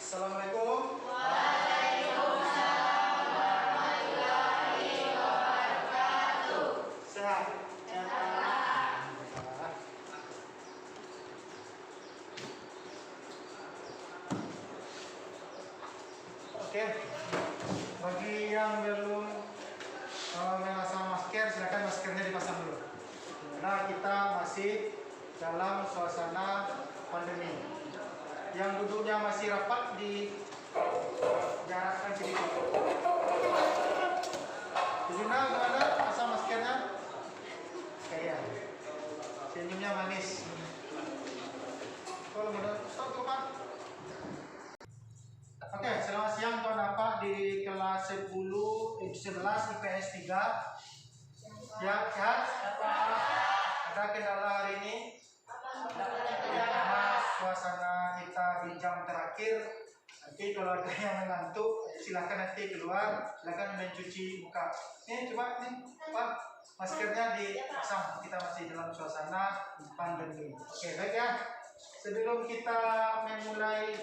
Assalamualaikum. Waalaikumsalam warahmatullahi wabarakatuh. Sehat? Sehat. Oke. Bagi yang belum memasang masker, silakan maskernya dipasang dulu. Karena kita masih dalam suasana pandemi. Yang duduknya masih rapat dijarakkan sedikit. Juna gimana? Pasang maskernya? Kayak senyumnya manis. Kalau mudah, stop tuh Pak. Oke, selamat siang Bapak di kelas 11 IPS 3. Ya, sehat? Ada kendala hari ini? Karena suasana kita di jam terakhir, nanti kalau ada yang mengantuk, silakan nanti keluar, silakan mencuci muka. Ini coba nih Pak, maskernya dipasang. Kita masih dalam suasana pandemi. Oke, baik ya. Sebelum kita memulai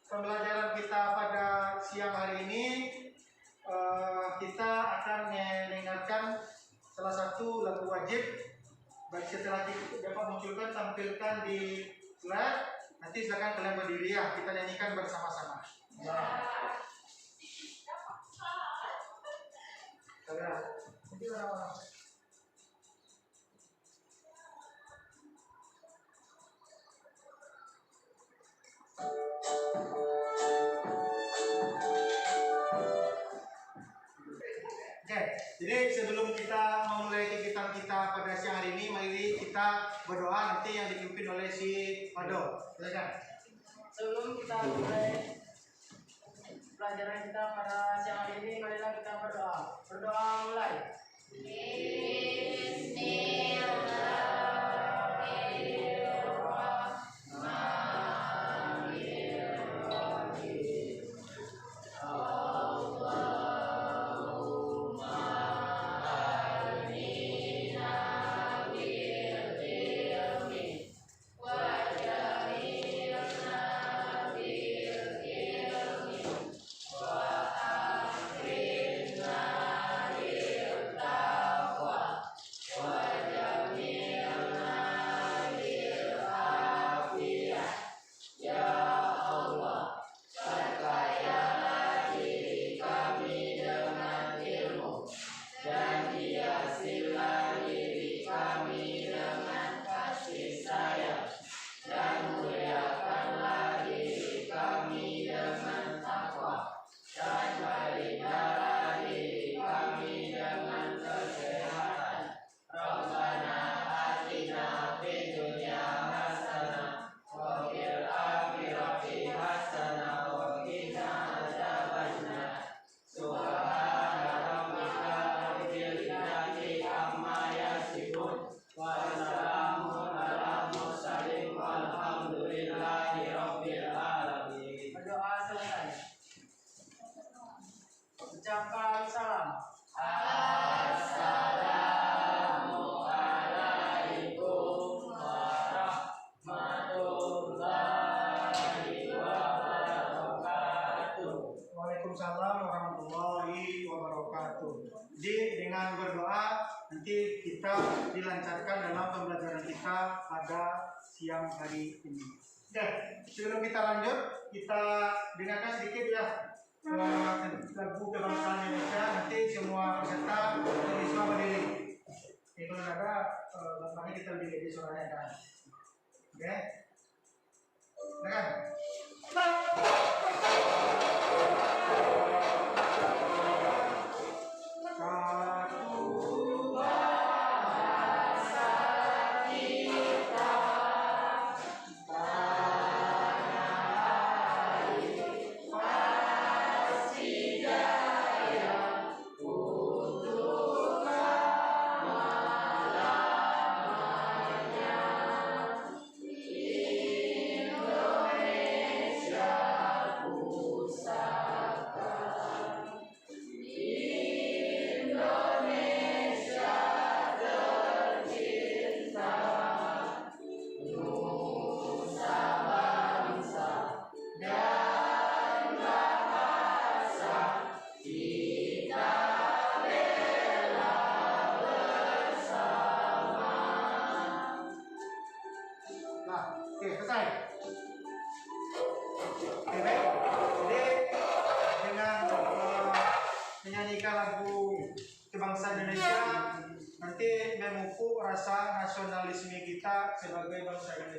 pembelajaran kita pada siang hari ini, kita akan mendengarkan salah satu lagu wajib. Baik, setelah dapat munculkan, tampilkan di slide. Nanti silakan kalian berdiri ya, kita nyanyikan bersama-sama. Nanti orang-orang. Oke, jadi sebelum kita memulai kegiatan kita pada siang hari ini, mari kita berdoa nanti yang dipimpin oleh si Pado. Silakan. Sebelum kita mulai pelajaran kita pada siang hari ini, marilah kita berdoa. Berdoa mulai. Berdoa selesai. Ucapkan salam. Assalamualaikum warahmatullahi wabarakatuh. Waalaikumsalam warahmatullahi wabarakatuh. Jadi dengan berdoa nanti kita dilancarkan dalam pembelajaran kita pada siang hari ini. Oke, sebelum kita lanjut, kita dengarkan sedikit ya lagu kebangsaan Indonesia. Nanti semua peserta semua berdiri. Kalau ada langsung kita berdiri di suaranya kan. Oke, dengar. Indonesia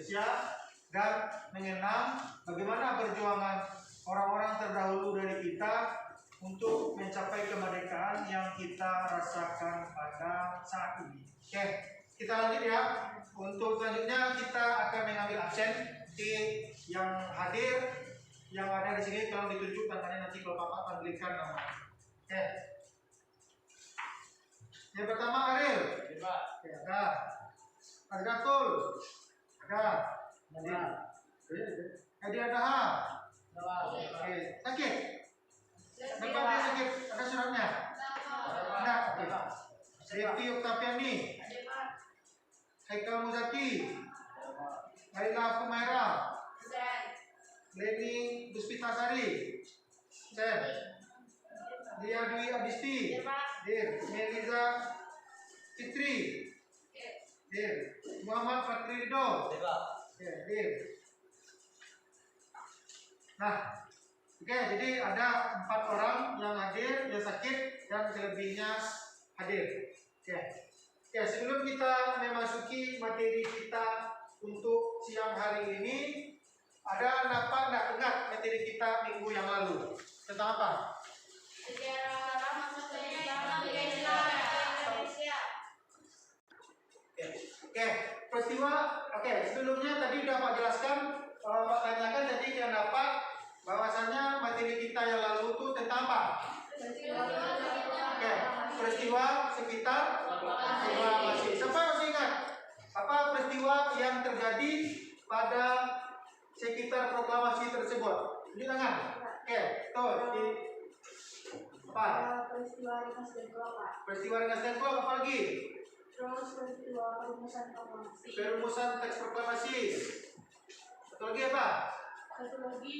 Indonesia dan mengenang bagaimana perjuangan orang-orang terdahulu dari kita untuk mencapai kemerdekaan yang kita rasakan pada saat ini. Oke, kita lanjut ya. Untuk selanjutnya kita akan mengambil absen di yang hadir, yang ada di sini tolong ditunjuk tangannya nanti kalau Bapak panggilkan nama. Oke. Yang pertama Ariel. Oke, ada. Azratul. Ada. Hadi Adaha. Oke, sakit. Bapak dia sakit. Ada suratnya? Ada. Oke. Devi Oktaviani. Haikal Muzaki. Laila Kumaira. Leni Duspitasari. Sen. Dia Dwi Adisti. Dir. Meliza Fitri. Dir. Muhammad Fakri Ridho. Dir. Nah, oke, jadi ada 4 orang yang hadir, yang sakit, dan selebihnya hadir. Oke. Oke, sebelum kita memasuki materi kita untuk siang hari ini, ada apa nggak ingat materi kita minggu yang lalu tentang apa? Sejarah masuk Islam di Indonesia. Oke, peristiwa. Oke, sebelumnya tadi udah Pak jelaskan, Pak tanyakan tadi kenapa bahwasannya materi kita yang lalu itu tentang apa? Oke, peristiwa sekitar proklamasi. Siapa yang masih ingat apa peristiwa yang terjadi pada sekitar proklamasi tersebut? Tunjuk tangan. Oke, tuh di apa? Peristiwa Rengas Dengklok, Pak. Peristiwa Rengas Dengklok, apa lagi? Terus peristiwa perumusan proklamasi. Perumusan teks proklamasi. Satu lagi apa? Satu lagi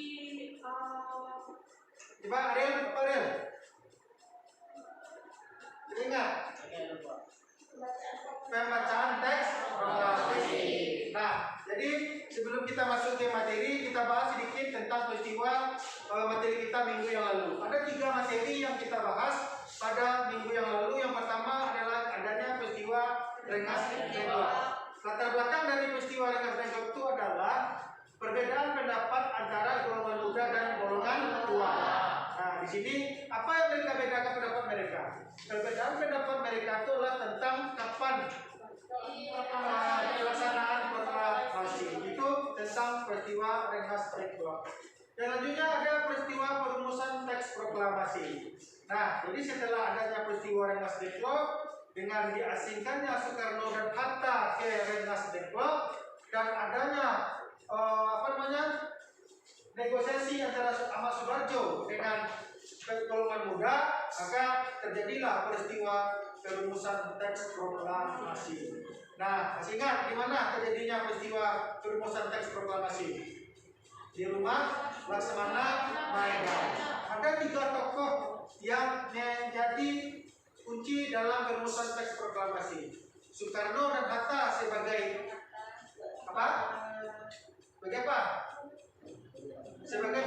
Coba Ariel, apa Ariel? Ingat? Pembacaan teks proklamasi. Nah, jadi sebelum kita masuk ke materi, kita bahas sedikit tentang peristiwa materi kita minggu yang lalu. Ada 3 materi yang kita bahas pada minggu yang lalu. Yang pertama adalah adanya peristiwa Rengas Dengklok. Latar belakang dari peristiwa Rengas Dengklok itu adalah perbedaan pendapat antara golongan muda dan golongan tua. Nah, di sini apa yang mereka bedakan pendapat mereka? Perbedaan pendapat mereka itu adalah tentang kapan pelaksanaan proklamasi. Itu tentang peristiwa Rengas Dengklok. Dan selanjutnya ada peristiwa perumusan teks proklamasi. Nah, jadi setelah adanya peristiwa Rengas Dengklok dengan diasingkannya Soekarno dan Hatta ke Rengas Dengklok dan adanya negosiasi antara Ahmad Subarjo dengan golongan muda, maka terjadilah peristiwa perumusan teks proklamasi. Nah, masih ingat di mana terjadinya peristiwa perumusan teks proklamasi? Di rumah Laksamana Maeda. Ada 3 tokoh yang menjadi kunci dalam perumusan teks proklamasi. Soekarno dan Hatta sebagai apa? Sebagai apa? Sebagai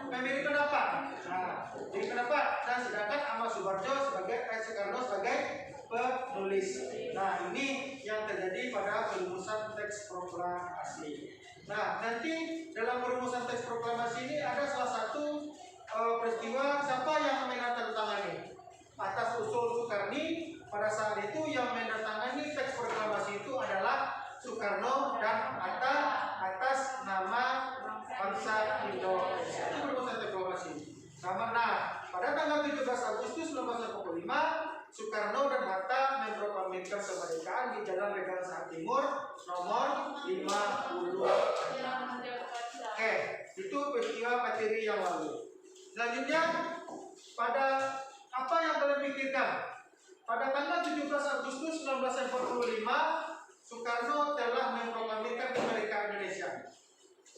pemilik pendapat. Nah, jadi pendapat. Dan sedangkan Ahmad Subarjo sebagai Soekarno sebagai penulis. Nah, ini yang terjadi pada perumusan teks proklamasi. Nah, nanti dalam perumusan teks proklamasi ini ada salah satu peristiwa siapa yang menandatangani atas usul Soekarni pada saat itu. Yang menandatangani teks proklamasi itu adalah Soekarno dan Hatta atas nama bangsa Indonesia. Itu perumusan teks proklamasi. Nah, pada tanggal 17 Agustus 1945 Soekarno dan Hatta memproklamirkan kemerdekaan di Jalan Legang Sahat Timur nomor 50. Oke, itu peristiwa materi yang lalu. Selanjutnya, pada apa yang kalian pikirkan? Pada tanggal 17 Agustus 1945, Soekarno telah memproklamirkan kemerdekaan Indonesia.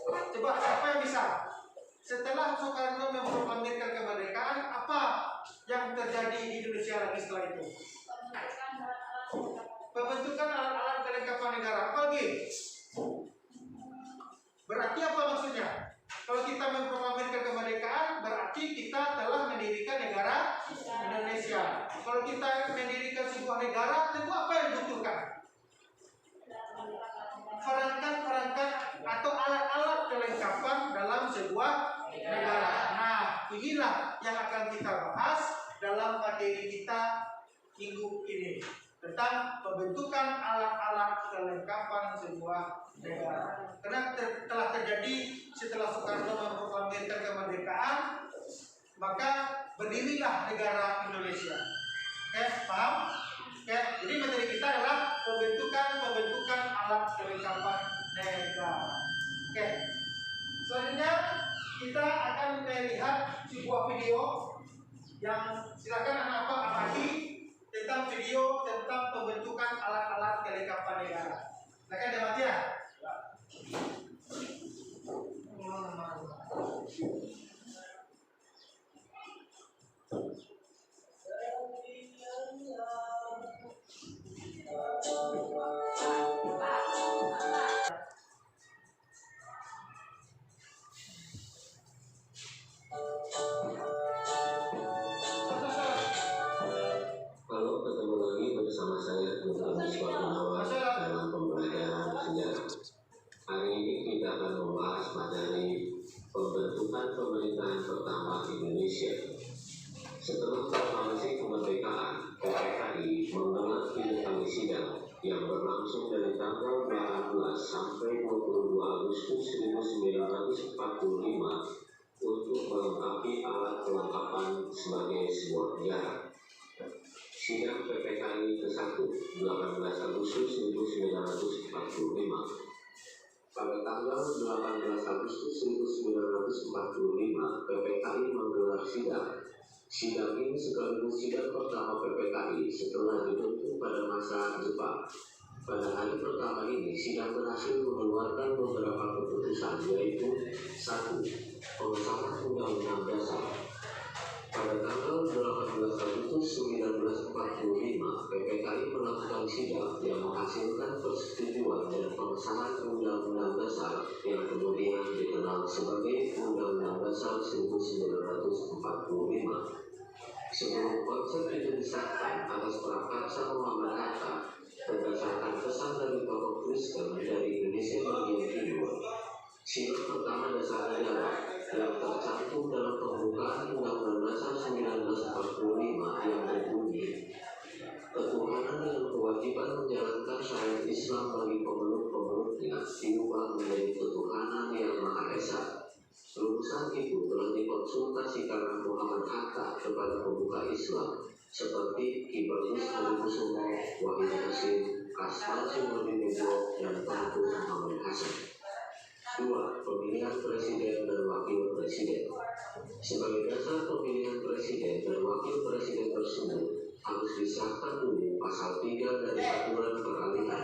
Coba siapa yang bisa? Setelah Soekarno memproklamirkan kemerdekaan, apa yang terjadi di Indonesia lagi setelah itu? Pembentukan alat-alat kelengkapan negara. Apa lagi? Berarti apa maksudnya? Kalau kita memproklamirkan kemerdekaan, berarti kita telah mendirikan negara Indonesia. Kalau kita mendirikan sebuah negara, tentu apa yang dibutuhkan? Perangkat sebuah negara. Nah, inilah yang akan kita bahas dalam materi kita minggu ini tentang pembentukan alat-alat kelengkapan sebuah negara. Karena telah terjadi setelah Soekarno memproklamirkan kemerdekaan, maka berdirilah negara Indonesia. Oke, paham? Oke, jadi materi kita adalah pembentukan alat kelengkapan negara. Oke, selanjutnya kita akan melihat sebuah video yang silakan anak-anak amati tentang video tentang pembentukan alat-alat kelengkapan negara. Silakan diamati ya. Halo, ketemu lagi bersama saya Dr. Misbah Gunawan dalam pembelajaran sejarah. Hari ini kita akan membahas materi pembentukan pemerintahan pertama Indonesia. Setelah proklamasi kemerdekaan, PPKI menggelar 3 kali sidang yang berlangsung dari tanggal 18 sampai 22 Agustus 1945 untuk melengkapi alat kelengkapan sebagai sebuah negara. Sidang PPKI ke-1 18 Agustus 1945. Pada tanggal 18 Agustus 1945, PPKI menggelar sidang. Sidang ini sekaligus sidang pertama PPKI setelah dibentuk pada masa Jepang. Pada hari pertama ini, sidang berhasil mengeluarkan beberapa keputusan, yaitu 1. Pengesahan Undang-Undang Dasar. Pada tanggal 18 Agustus 1945, PPKI melakukan sidang yang menghasilkan persetujuan dan pengesahan Undang-Undang Dasar yang kemudian dikenal sebagai Undang-Undang Dasar 1945. Sebelum konsep itu disahkan atas prakarsa Muhammad Hatta berdasarkan pesan dari tokoh Kristen dari Indonesia bagian timur. Sila pertama dasar negara yang tercantum dalam pembukaan Undang-Undang Dasar 1945 yang berbunyi, ketuhanan dengan kewajiban menjalankan syariat Islam bagi pemeluk-pemeluknya diubah menjadi ketuhanan yang Maha Esa. Rumusan itu telah dikonsultasikan Muhammad Hatta kepada pemuka Islam seperti Ki Bagus Hadikusumo, Wahid Hasim, Kasmal Sinuddin, dan Tengku Muhammad Hasan. 2. Pemilihan Presiden dan Wakil Presiden. Sebagai dasar pemilihan Presiden dan Wakil Presiden tersebut harus disahkan dulu pasal 3 dari aturan peralihan.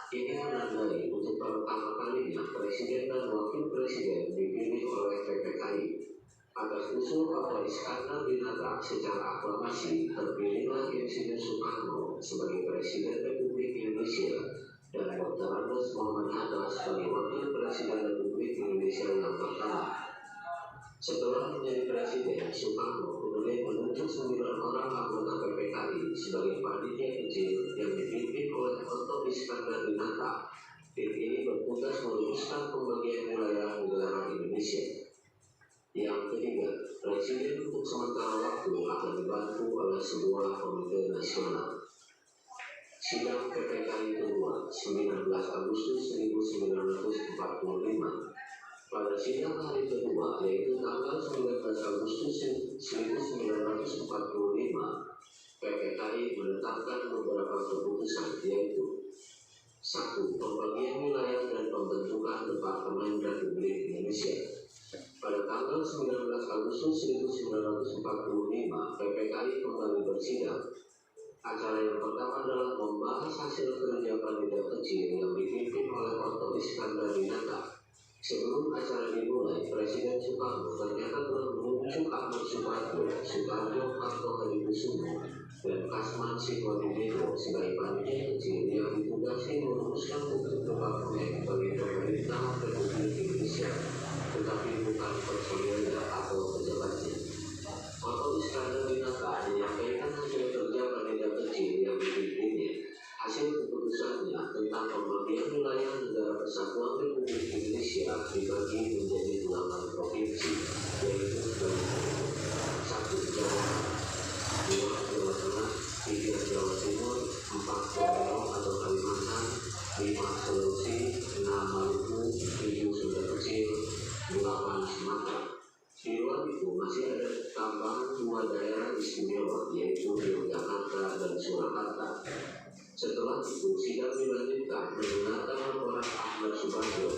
Ini menandai untuk pertama kalinya Presiden dan Wakil Presiden dipilih oleh PPKI. Atas usul Bapak Iskandar bin Hatta secara aklamasi terpilihlah Insinyur Soekarno sebagai Presiden Republik Indonesia dan Dr. Andes Muhammad Hatta sebagai Wakil Presiden Republik Indonesia yang pertama. Setelah menjadi Presiden, Soekarno kemudian menunjuk 9 orang anggota PPKI sebagai panitia kecil yang dipimpin oleh Dr. Iskandar bin Hatta. Tim ini bertugas merumuskan pembagian wilayah negara Indonesia. Yang ketiga, Presiden untuk sementara waktu akan dibantu oleh sebuah komite nasional. Sidang PPKI kedua 19 Agustus 1945. Pada sidang hari kedua, yaitu tanggal 19 Agustus 1945, PPKI menetapkan beberapa keputusan, yaitu 1. Pembagian wilayah dan pembentukan Departemen Republik Indonesia. Pada tanggal 19 Agustus 1945, PPKI kembali bersidang. Acara yang pertama adalah membahas hasil kerja kandidat kecil yang dipimpin oleh Dr. Iskandar bin Hatta. Sebelum acara dimulai, Presiden Soekarno ternyata telah menunjuk Ahmad Suparjo, Soekarjo Karto Hadikusumo, dan Kasman Sinuddin sebagai panitia kecil yang ditugasi merumuskan bentuk departemen bagi pemerintah Republik Indonesia, tetapi bukan personilnya atau pejabatnya. Dr. Iskandar bin Hatta menyampaikan hasil kerja kandidat kecil yang dipimpinnya. Hasil keputusannya tentang pembagian wilayah negara Kesatuan Republik Indonesia dibagi menjadi 8 Sumatera. Di luar itu masih ada tambahan 2 daerah istimewa, yaitu Yogyakarta dan Surakarta. Setelah itu sidang dilanjutkan menggunakan laporan Ahmad Subarjo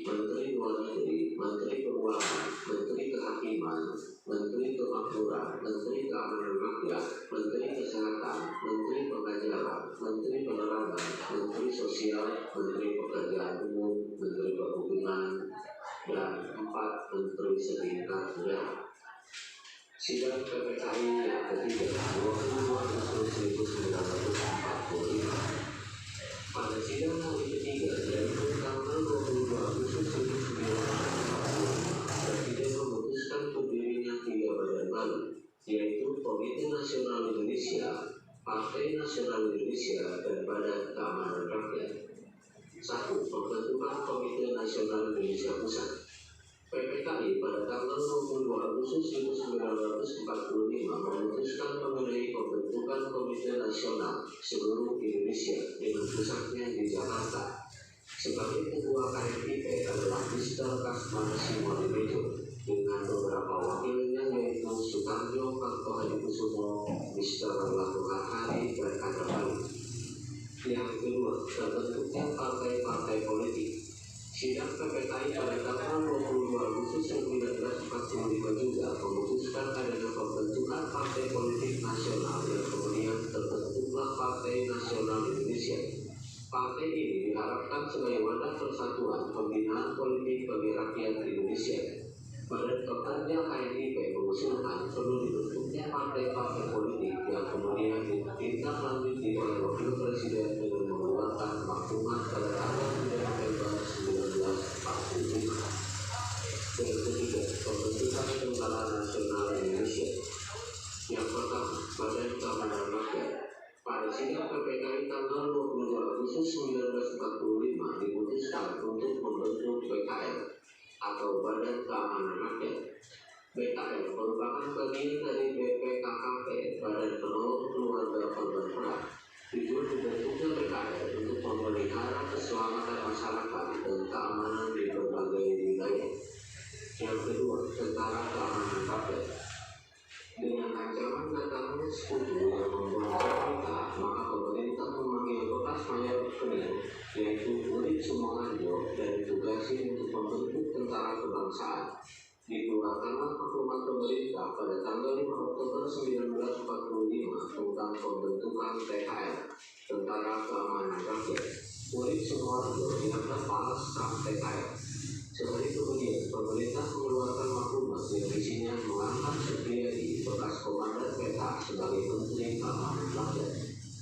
Menteri Luar Negeri, Menteri Keuangan, Menteri Kehakiman, Menteri Kemakmuran, Menteri Keamanan Rakyat, Menteri Kesehatan, Menteri Pengajaran, Menteri Penerangan, Menteri Sosial, Menteri Pekerjaan Umum, Menteri Perhubungan, dan 4 Menteri Setingkat Negara. Sidang PPKI yang ketiga 22 Agustus 1945. Pada sidang hari ketiga yaitu tanggal 22 Agustus 1945, Presiden memutuskan berdirinya 3 badan baru, yaitu Komite Nasional Indonesia, Partai Nasional Indonesia, dan Badan Keamanan Rakyat. 1. Pembentukan Komite Nasional Indonesia Pusat. PPKI pada tanggal 22 Agustus 1945 memutuskan mengenai pembentukan Komite Nasional seluruh Indonesia dengan pusatnya di Jakarta. Sebagai ketua KMIP adalah Mr. Kasman Simonibejo dengan beberapa wakilnya yaitu Sutarjo Kartohadikusumo, Mr. Lakukan Hari, dan Kader Bali. Yang kedua, terbentuknya partai-partai politik. Sidang PPKI pada tanggal 22 Agustus 1945 juga memutuskan adanya pembentukan partai politik nasional yang kemudian terbentuklah Partai Nasional Indonesia. Partai ini diharapkan sebagai wadah persatuan pembinaan politik bagi rakyat Indonesia. Badan Pekerja KMIP mengusulkan perlu dibentuknya partai-partai politik yang kemudian ditindaklanjuti oleh Wakil Presiden dengan mengeluarkan maklumat pada tanggal 3 November 1945. Yang ketiga, pembentukan Tentara Nasional Indonesia. Yang pertama, Badan Keamanan Rakyat. Pada sidang PPKI tanggal 22 Agustus 1945 diputuskan untuk membentuk BKR atau Badan Keamanan Rakyat. BKR merupakan bagian dari BPKKP, Badan Penolong Keluarga Korban Perang. Tujuan dibentuknya BKR untuk memelihara keselamatan masyarakat dan keamanan di berbagai wilayah. Yang kedua, Tentara Keamanan Rakyat. Dengan ancaman datangnya sekutu yang membuat kita, maka pemerintah memanggil bekas mayor Kuning, yaitu Urip Sumoharjo, dan ditugasi untuk membentuk tentara kebangsaan. Dikeluarkanlah maklumat pemerintah pada tanggal 5 Oktober 1945 tentang pembentukan TKR, Tentara Keamanan Rakyat. Urip Sumoharjo dianggap kepala staf TKR. Setelah itu kemudian pemerintah mengeluarkan maklumat yang isinya mengangkat Supriyadi, bekas komandan PK, sebagai Menteri Keamanan Rakyat.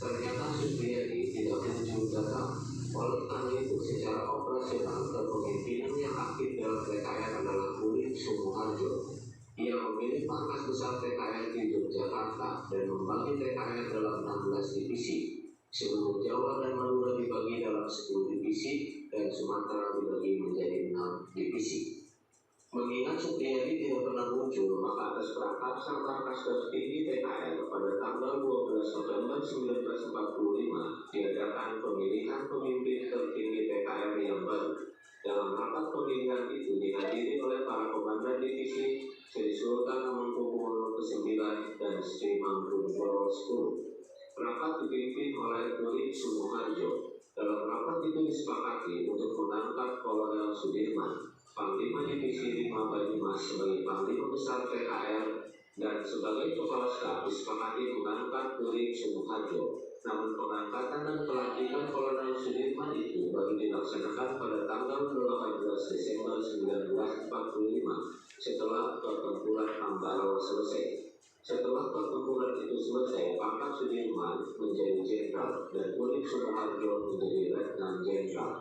Ternyata Supriyadi tidak kunjung datang. Oleh karena itu, secara operasional kepemimpinan yang aktif dalam TKR adalah Urip Sumoharjo. Ia memilih pangkat besar TKR di Yogyakarta dan membagi TKR dalam 16 divisi. Seluruh Jawa dan Madura dibagi dalam 10 divisi dan Sumatera dibagi menjadi 6 divisi. Mengingat Supriyadi tidak pernah muncul, maka atas prakarsa Markas Tertinggi TKR pada tanggal 12 November 1945 diadakan pemilihan pemimpin tertinggi TKR yang baru. Dalam rapat pemilihan itu dihadiri oleh para komandan divisi Sri Sultan Hamengkubuwono ke-9 dan Sri Mangkunegoro X. Rapat dipimpin oleh Urip Sumoharjo. Dalam rapat itu disepakati untuk mengangkat Kolonel Sudirman, Panglima Divisi 5 Banyumas, sebagai Panglima Besar TKR, dan sebagai Kepala Staf disepakati mengangkat Urip Sumoharjo. Namun pengangkatan dan pelantikan Kolonel Sudirman itu baru dilaksanakan pada tanggal 18 Desember 1945 setelah pertempuran Ambarawa selesai. Setelah pertempuran itu selesai, pangkat Sudirman menjadi jenderal dan Urip Sumoharjo menjadi letnan jenderal.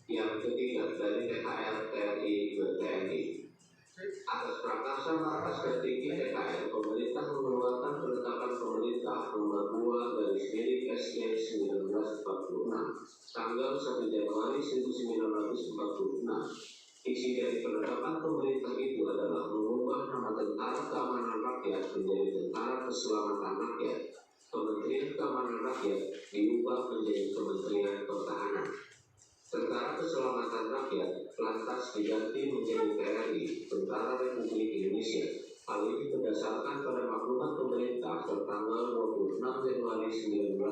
Yang ketiga, dari TKR TNI ke TNI. Atas prakarsa Markas Tertinggi TKR, pemerintah mengeluarkan penetapan pemerintah nomor 2/SG 1946 tanggal 1 Januari 1946. Isi dari penetapan pemerintah itu adalah mengubah nama Tentara Keamanan Rakyat Rakyat diubah menjadi Kementerian Pertahanan. Tentara Keselamatan Rakyat lantas diganti menjadi TNI, Tentara Republik Indonesia. Hal ini berdasarkan pada maklumat pemerintah tertanggal 26 Januari 1946.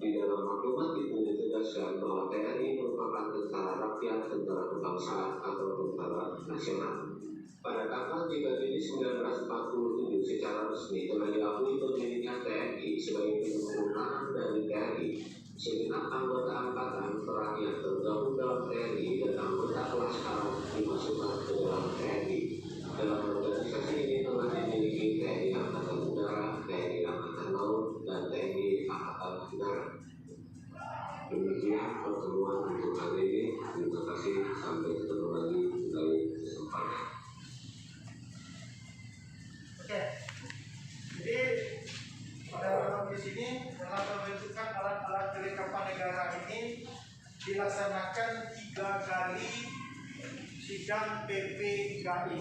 Di dalam maklumat itu ditegaskan bahwa TNI merupakan tentara rakyat, tentara kebangsaan atau tentara nasional. Pada tanggal 3 Juni 1947 secara resmi telah diakui berdirinya TNI sebagai penyempurnaan dari TNI. Segenap anggota angkatan perang yang tergabung dalam TNI dan anggota kelas sekarang dimasukkan ke dalam TNI. Dalam organisasi ini telah dimiliki TNI Angkatan Udara, TNI Angkatan Laut, dan TNI Angkatan Udara. Demikian pertemuan untuk hari ini. Terima kasih. Sampai ketemu lagi di lain kesempatan. Oke. Jadi pada di sini dalam pembentukan alat-alat kelengkapan negara ini dilaksanakan 3 kali sidang PPKI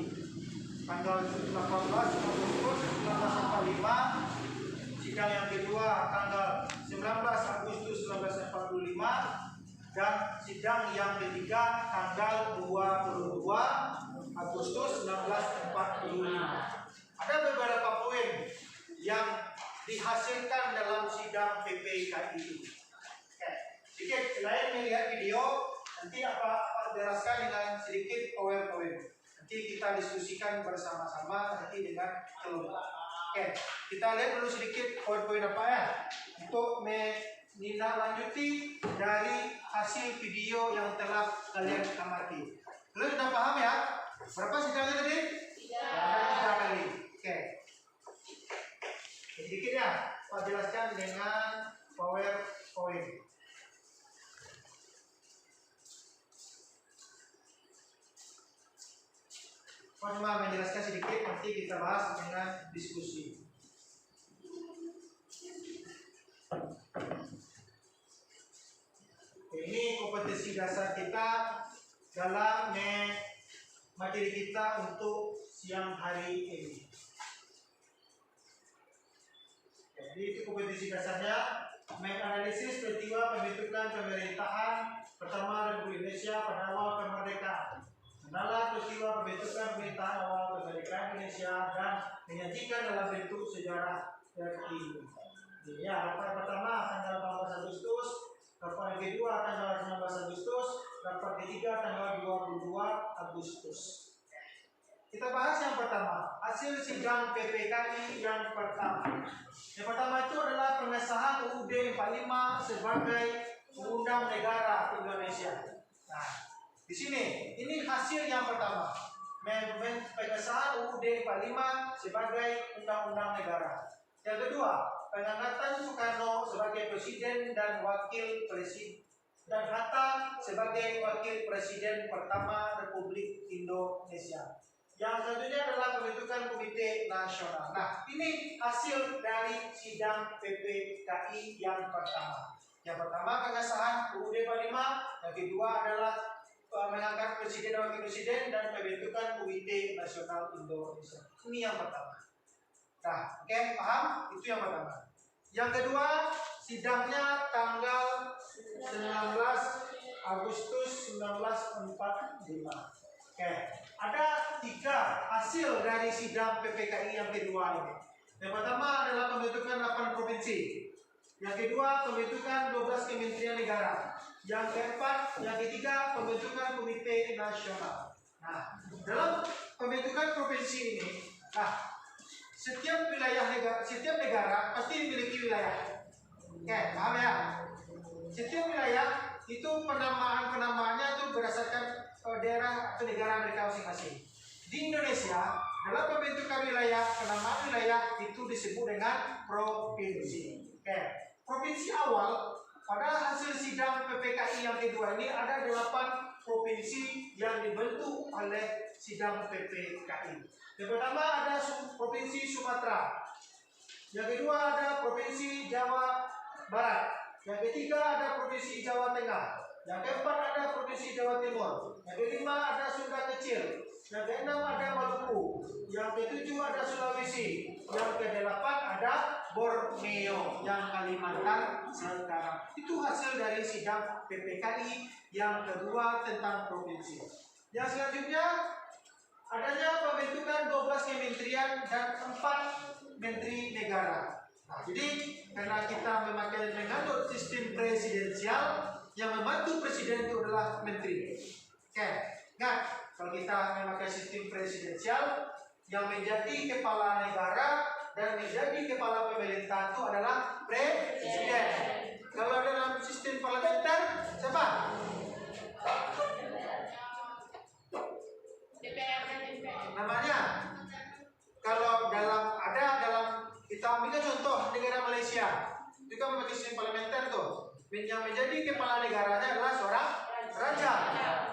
tanggal 18 Agustus 1945, sidang yang kedua tanggal 19 Agustus 1945, dan sidang yang ketiga tanggal 22 Agustus 1945. Ada beberapa poin yang dihasilkan dalam sidang PPKI ini. Sedikit selain melihat video, nanti apa jelaskan dengan sedikit poin-poin. Nanti kita diskusikan bersama-sama nanti dengan kelompok. Oke, kita lihat dulu sedikit poin-poin apa ya untuk menindaklanjuti dari hasil video yang telah kalian amati. Lalu sudah paham ya? Berapa sidangnya tadi? 3 kali. Oke. Sedikit ya, Pak jelaskan dengan PowerPoint. Pak cuma menjelaskan sedikit, nanti kita bahas dengan diskusi. Ini kompetensi dasar kita dalam materi kita untuk siang hari ini. Jadi itu kompetensi dasarnya, menganalisis peristiwa pembentukan pemerintahan pertama Republik Indonesia pada awal kemerdekaan, mengenal peristiwa pembentukan pemerintahan awal kemerdekaan Indonesia dan menyajikan dalam bentuk sejarah terkini. Jadi ya, rapat pertama tanggal 14 Agustus, rapat kedua tanggal 19 Agustus, rapat ketiga tanggal 22 Agustus. Kita bahas yang pertama, hasil sidang PPKI yang pertama. Yang pertama itu adalah pengesahan UUD 45 sebagai Undang Negara Indonesia. Nah, di sini ini hasil yang pertama, pengesahan UUD 45 sebagai Undang-Undang Negara. Yang kedua, pengangkatan Soekarno sebagai Presiden dan Wakil Presiden, dan Hatta sebagai Wakil Presiden pertama Republik Indonesia. Yang selanjutnya adalah pembentukan Komite Nasional. Nah, ini hasil dari sidang PPKI yang pertama. Yang pertama pengesahan UUD 45, yang kedua adalah mengangkat Presiden dan Wakil Presiden dan pembentukan Komite Nasional Indonesia. Ini yang pertama. Nah, oke, paham? Itu yang pertama. Yang kedua, sidangnya tanggal 19 Agustus 1945. Oke, ada 3 hasil dari sidang PPKI yang kedua ini. Yang pertama adalah pembentukan 8 provinsi. Yang kedua, pembentukan 12 kementerian negara. Yang keempat, yang ketiga, pembentukan Komite Nasional. Nah, dalam pembentukan provinsi ini, setiap negara pasti memiliki wilayah. Oke, paham ya? Setiap wilayah itu penamaannya itu berdasarkan daerah atau negara mereka masing-masing. Di Indonesia, dalam pembentukan wilayah, penamaan wilayah itu disebut dengan provinsi. Oke, provinsi awal pada hasil sidang PPKI yang kedua ini ada 8 provinsi yang dibentuk oleh sidang PPKI. Yang pertama ada provinsi Sumatera. Yang kedua ada provinsi Jawa Barat. Yang ketiga ada provinsi Jawa Tengah. Yang keempat ada provinsi Jawa Timur. Yang kelima ada Sunda Kecil. Yang keenam ada Maluku. Yang ketujuh ada Sulawesi. Yang kedelapan ada Borneo yang Kalimantan Selatan. Itu hasil dari sidang PPKI yang kedua tentang provinsi. Yang selanjutnya adanya pembentukan 12 kementerian dan 4 menteri negara. Nah, jadi karena kita memakai menganut sistem presidensial, yang membantu presiden itu adalah menteri. Oke, nah kalau kita memakai sistem presidensial, yang menjadi kepala negara dan menjadi kepala pemerintah itu adalah presiden. Kalau dalam sistem parlementer, siapa? Namanya. Kalau dalam kita ambil contoh negara Malaysia, itu kan memakai sistem parlementer tuh. Yang menjadi kepala negaranya adalah seorang raja,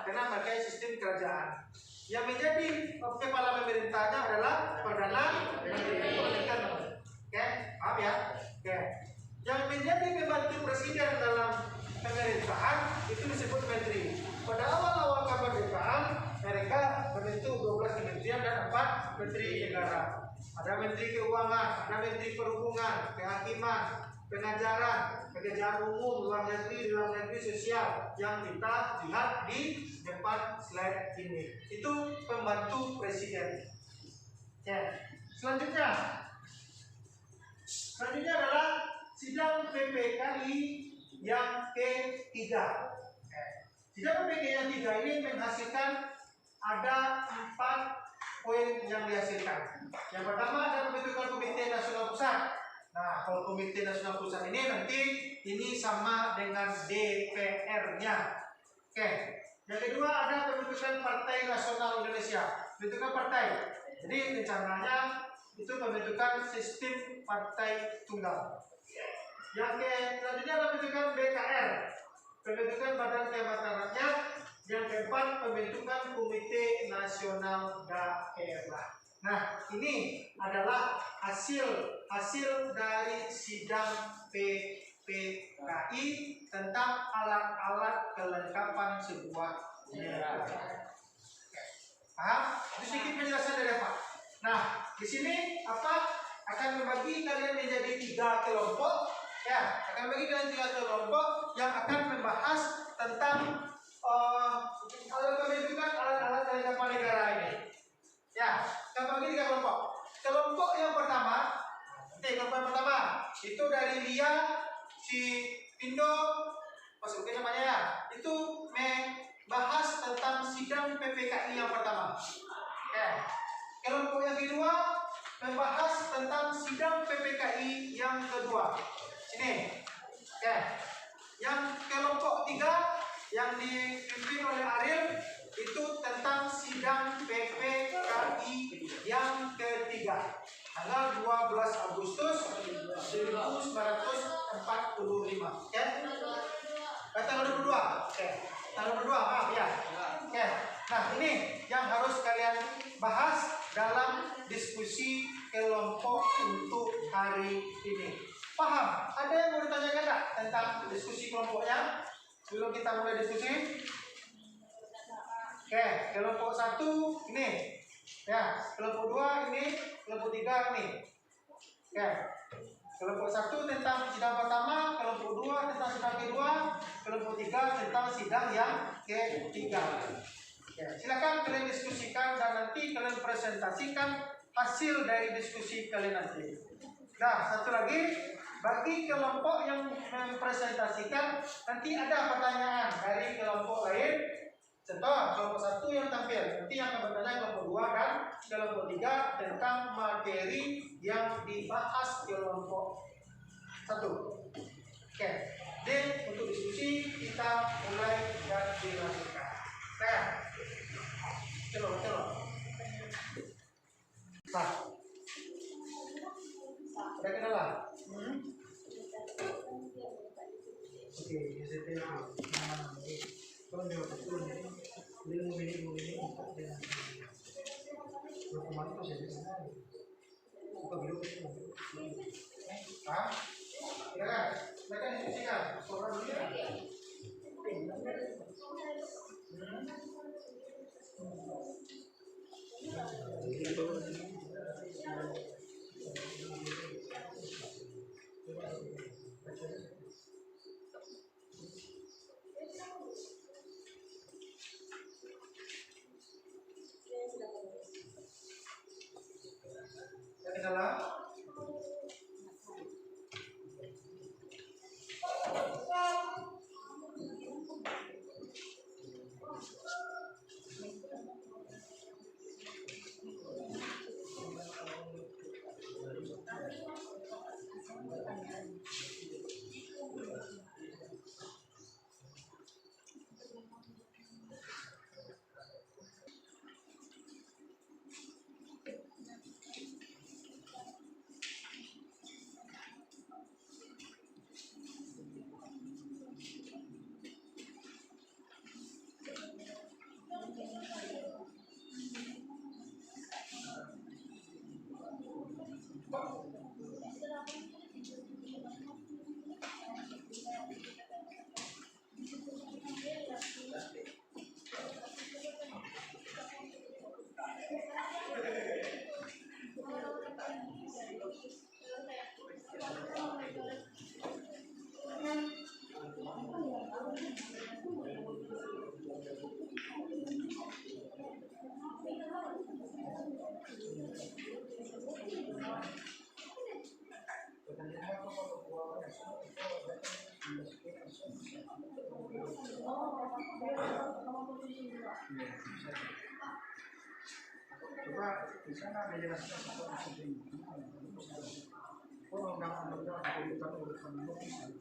karena memakai sistem kerajaan. Yang menjadi kepala pemerintahnya adalah perdana menteri. Oke, paham ya? Oke. Yang menjadi pembantu presiden dalam pemerintahan itu disebut menteri. Pada awal-awal kemerdekaan mereka membentuk 12 kementerian dan 4 menteri negara. Ada menteri keuangan, ada menteri perhubungan, kehakiman, pengajaran, pekerjaan umum, luar negeri, dalam negeri, sosial yang kita lihat di depan slide ini. Itu pembantu presiden. Ya. Selanjutnya adalah sidang PPKI yang ketiga. Sidang PPKI yang ketiga ini menghasilkan ada 4 poin yang dihasilkan. Yang pertama ada pembentukan Komite Nasional Pusat. Nah, kalau Komite Nasional Pusat ini nanti ini sama dengan DPR-nya. Oke. Yang kedua ada pembentukan Partai Nasional Indonesia. Pembentukan partai. Jadi rencananya itu pembentukan sistem partai tunggal. Yang selanjutnya ada pembentukan BKR. Pembentukan Badan Kehormatan Rakyat. Yang keempat pembentukan Komite Nasional Daerah. Nah, ini adalah hasil dari sidang PPKI tentang alat-alat kelengkapan sebuah negara. Paham? Itu sedikit penjelasan dari Pak. Nah, di sini apa akan membagi kalian menjadi 3 kelompok. Ya, akan membagi kalian 3 kelompok yang akan membahas tentang pembentukan alat-alat kelengkapan negara ini. Ya, kita bagi 3 kelompok. Kelompok yang pertama, itu dari Lia, si Pindo, masukin namanya ya. Itu membahas tentang sidang PPKI yang pertama. Ya. Kelompok yang kedua membahas tentang sidang PPKI yang kedua. Sini. Ya. Yang kelompok 3 yang dipimpin oleh Ariel itu tentang sidang PPKI yang ketiga tanggal 12 Agustus 1945. Ya? Tanggal 22. Oke. Tanggal 22, maaf ya. Oke. Nah, ini yang harus kalian bahas dalam diskusi kelompok untuk hari ini. Paham? Ada yang mau ditanyakan enggak tentang diskusi kelompoknya? Sebelum kita mulai diskusi. Oke, kelompok 1 ini. Ya, kelompok 2 ini, kelompok 3 ini. Oke. Kelompok 1 tentang sidang pertama, kelompok 2 tentang sidang kedua, kelompok 3 tentang sidang yang ketiga. Oke, silakan kalian diskusikan dan nanti kalian presentasikan hasil dari diskusi kalian nanti. Nah, satu lagi, bagi kelompok yang mempresentasikan nanti ada pertanyaan dari kelompok lain. Contoh, kelompok 1 yang tampil, nanti yang akan bertanya kelompok 2 dan kelompok 3 tentang materi yang dibahas kelompok 1. Oke, jadi untuk diskusi kita mulai dan dilanjutkan. Nah, celok. Nah, udah kenalan? Oke, jadi kalau betul ini memilih untuk dengan berkembang terus ya buka video ah ya kan mereka diskusikan soal dulu ya. Coba di sana ada jelaskan seperti ini. Oh, undang-undang urutan bisa.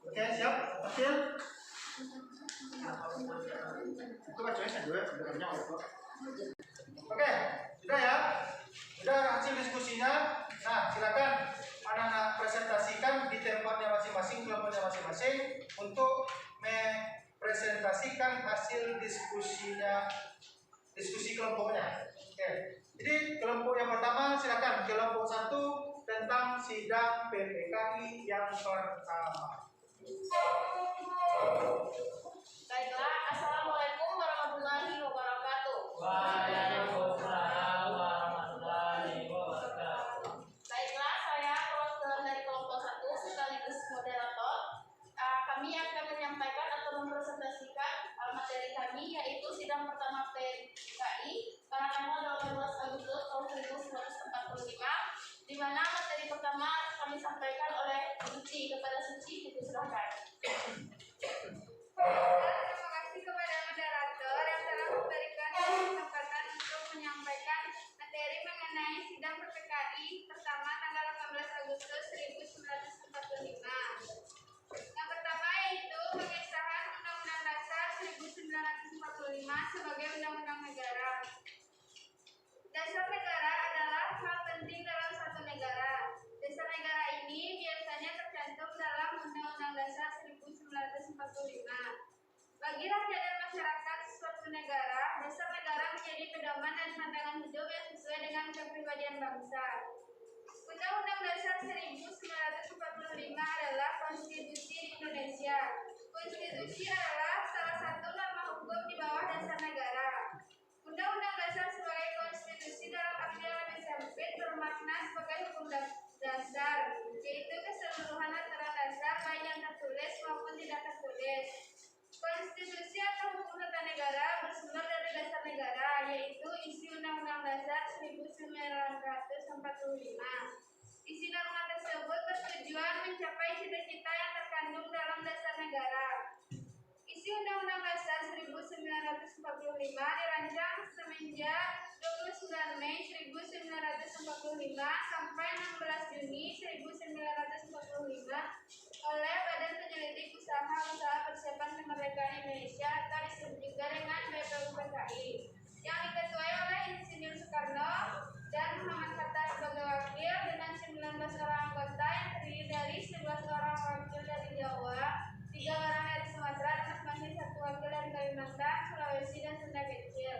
Oke, siap, hasil. Itu bacanya dua, sebenarnya apa? Oke, sudah ya. Sudah hasil diskusinya. Nah, silakan anak-anak presentasikan di tempatnya masing-masing, kelompoknya masing-masing untuk mempresentasikan hasil diskusi kelompoknya. Oke. Jadi kelompok yang pertama silakan, kelompok 1 tentang sidang PPKI yang pertama. Baiklah, Assalamualaikum warahmatullahi wabarakatuh. Waalaikumsalam warahmatullahi wabarakatuh. Baiklah, saya perwakilan dari kelompok 1 sekaligus moderator. Kami akan menyampaikan atau mempresentasikan materi kami, yaitu sidang pertama PKI pada tanggal 18 Agustus tahun 1945, di mana materi pertama kami sampaikan oleh Suci. Kepada Suci, dipersilakan. Terima kasih kepada moderator yang telah memberikan kesempatan untuk menyampaikan materi mengenai sidang PPKI pertama tanggal 18 Agustus 1945. Yang pertama yaitu pengesahan Undang-Undang Dasar 1945 sebagai Undang-Undang Negara. Dasar negara adalah hal penting dalam suatu negara. Dasar negara ini biasanya tercantum dalam Undang-Undang Dasar 1945. Bagi rakyat dan masyarakat suatu negara, dasar negara menjadi pedoman dan pandangan hidup yang sesuai dengan kepribadian bangsa. Undang-Undang Dasar 1945 adalah konstitusi di Indonesia. Konstitusi adalah salah satu norma hukum di bawah dasar negara. Undang-Undang Dasar sebagai konstitusi dalam arti yang lebih sempit bermakna sebagai hukum dasar, yaitu keseluruhan aturan dasar baik yang tertulis maupun tidak tertulis. Konstitusi atau hukum tata negara bersumber dari dasar negara, yaitu isi Undang-Undang Dasar 1945. Isi norma tersebut bertujuan mencapai cita-cita yang terkandung dalam dasar negara. Isi Undang-Undang Dasar 1945 dirancang semenjak 29 Mei 1945 sampai 16 Juni 1945 oleh Badan Penyelidik Usaha Persiapan Kemerdekaan Indonesia atau disebut juga dengan BPUPKI, yang diketuai oleh Insinyur Soekarno dan Muhammad Hatta sebagai wakil dengan 19 orang anggota yang terdiri dari 11 orang wakil dari Jawa, 3 orang dari Sumatera, dan masing-masing 1 wakil dari Kalimantan, Sulawesi, dan Sunda Kecil.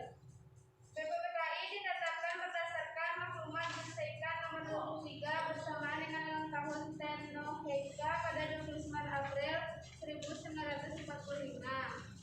BPUPKI ditetapkan berdasarkan maklumat Berseikat nomor 23 bersamaan dengan ulang tahun Tenno Heika pada 29 April 1945.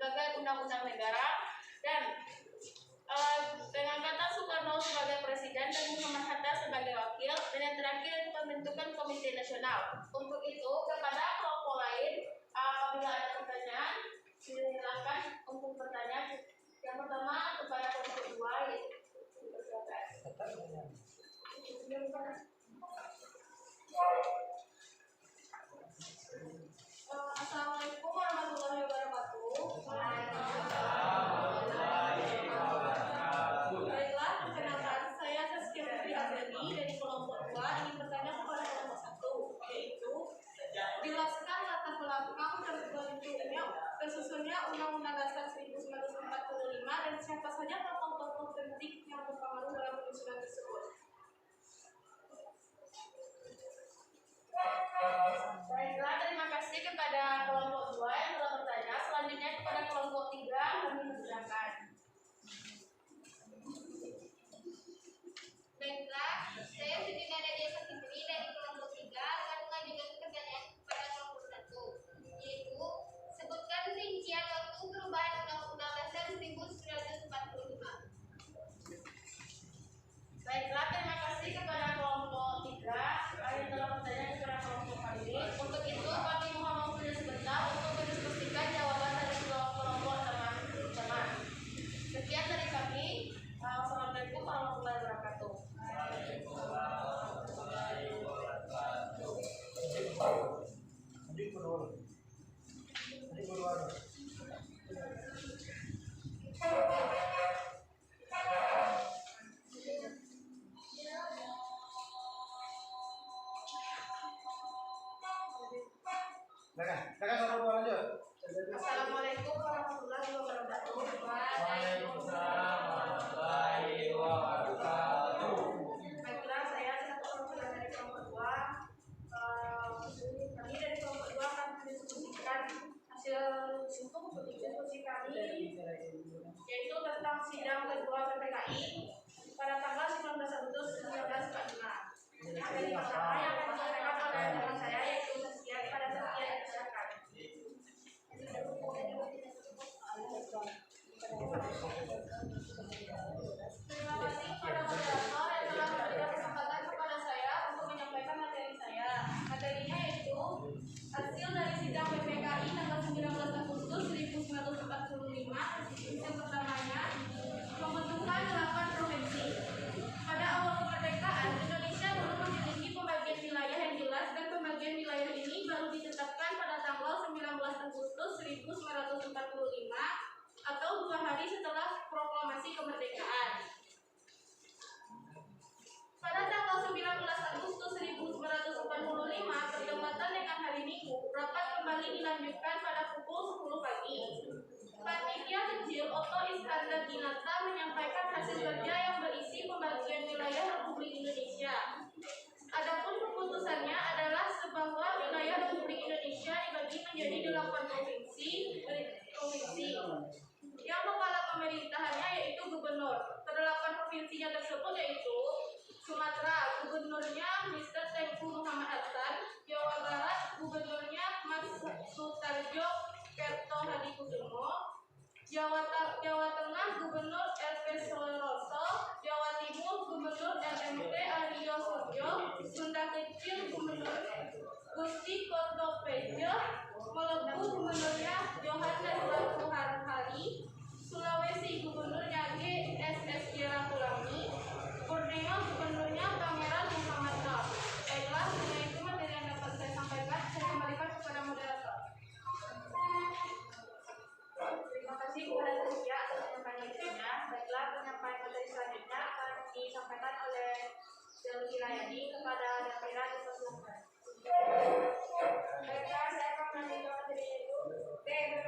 sebagai undang-undang negara dan pengangkatan Soekarno sebagai presiden dan Muhammad Hatta sebagai wakil, dan yang terakhir pembentukan komite nasional. Untuk itu kepada kelompok lain, apabila ada pertanyaan silakan untuk bertanya. Yang pertama kepada kelompok 2 yaitu Assalamualaikum warahmatullahi wabarakatuh. Baiklah, perkenalkan saya Saskia Putri Azani dari kelompok 2 ingin bertanya kepada kelompok 1, yaitu jelaskan latar belakang dan bentuknya tersusunnya Undang-Undang Dasar 1945 dan siapa saja tokoh-tokoh penting yang berpengaruh dalam penyusunan tersebut. Baiklah, terima kasih kepada kelompok 2 yang telah bertanya. Selanjutnya kepada kelompok 3 kami persilakan. Baiklah, saya Siti Nadia Sakitri dari kelompok 3 akan mengajukan pertanyaan kepada kelompok 1, yaitu sebutkan rincian waktu perubahan Undang-Undang Dasar 1945. Baiklah, terima kasih kepada kelompok 3 yang telah bertanya kepada kelompok kami. Untuk itu kami mohon waktunya sebentar untuk mendiskusikan jawaban dari kelompok teman-teman. Sekian dari kami. Assalamualaikum warahmatullahi wabarakatuh. Silakan satu lanjut. Assalamualaikum warahmatullahi wabarakatuh. Waalaikumsalam warahmatullahi wabarakatuh. Baiklah, saya satu dari kelompok 2. Kami dari kelompok 2 akan mendiskusikan hasil diskusi kami, yaitu tentang sidang kedua PPKI pada tanggal 19 Agustus 1945. Dari pertama yang akan disampaikan oleh teman saya yaitu Saskia. Pada Saskia silakan. Terima kasih kepada moderator yang telah memberikan kesempatan kepada saya untuk menyampaikan materi saya. Materinya yaitu hasil dari sidang PPKI tanggal 19 Agustus 1945. Yang pertamanya, pembentukan 8 provinsi. Pada awal kemerdekaan, Indonesia belum memiliki pembagian wilayah yang jelas dan pembagian wilayah ini baru ditetapkan pada tanggal 19 Agustus 1945 atau 2 hari setelah proklamasi kemerdekaan. Pada tanggal 19 Agustus 1945, bertepatan dengan hari Minggu, rapat kembali dilanjutkan pada pukul 10 pagi. Panitia kecil Otto Iskandar Dinata menyampaikan hasil kerja yang berisi pembagian wilayah Republik Indonesia. Adapun keputusannya adalah bahwa wilayah Republik Indonesia dibagi menjadi 8 provinsi. Yang kepala pemerintahannya yaitu gubernur. Kedelapan provinsinya tersebut yaitu Sumatera, gubernurnya Mr. Tengku Muhammad Hasan. Jawa Barat, gubernurnya Mas Sutarjo Kerto Hadikusumo. Jawa Tengah, gubernur RP Soloso. Jawa Timur, gubernur RMT Aryo Suryo. Sunda Kecil, gubernur Gusti Kordopejo. Maluku, gubernurnya Johannes Laku Harhari. Sulawesi, gubernurnya GSS Jerakulami. Borneo, gubernurnya Pangeran Muhammad Nur. Baiklah, setelah itu materi yang dapat saya sampaikan, saya kembalikan kepada moderator. Terima kasih kepada Saskia atas penyampaiannya. Baiklah, penyampaian materi selanjutnya akan disampaikan oleh Delvi Layani kepada Davira Dipersilakan. Baiklah, saya akan melanjutkan materi itu. PPK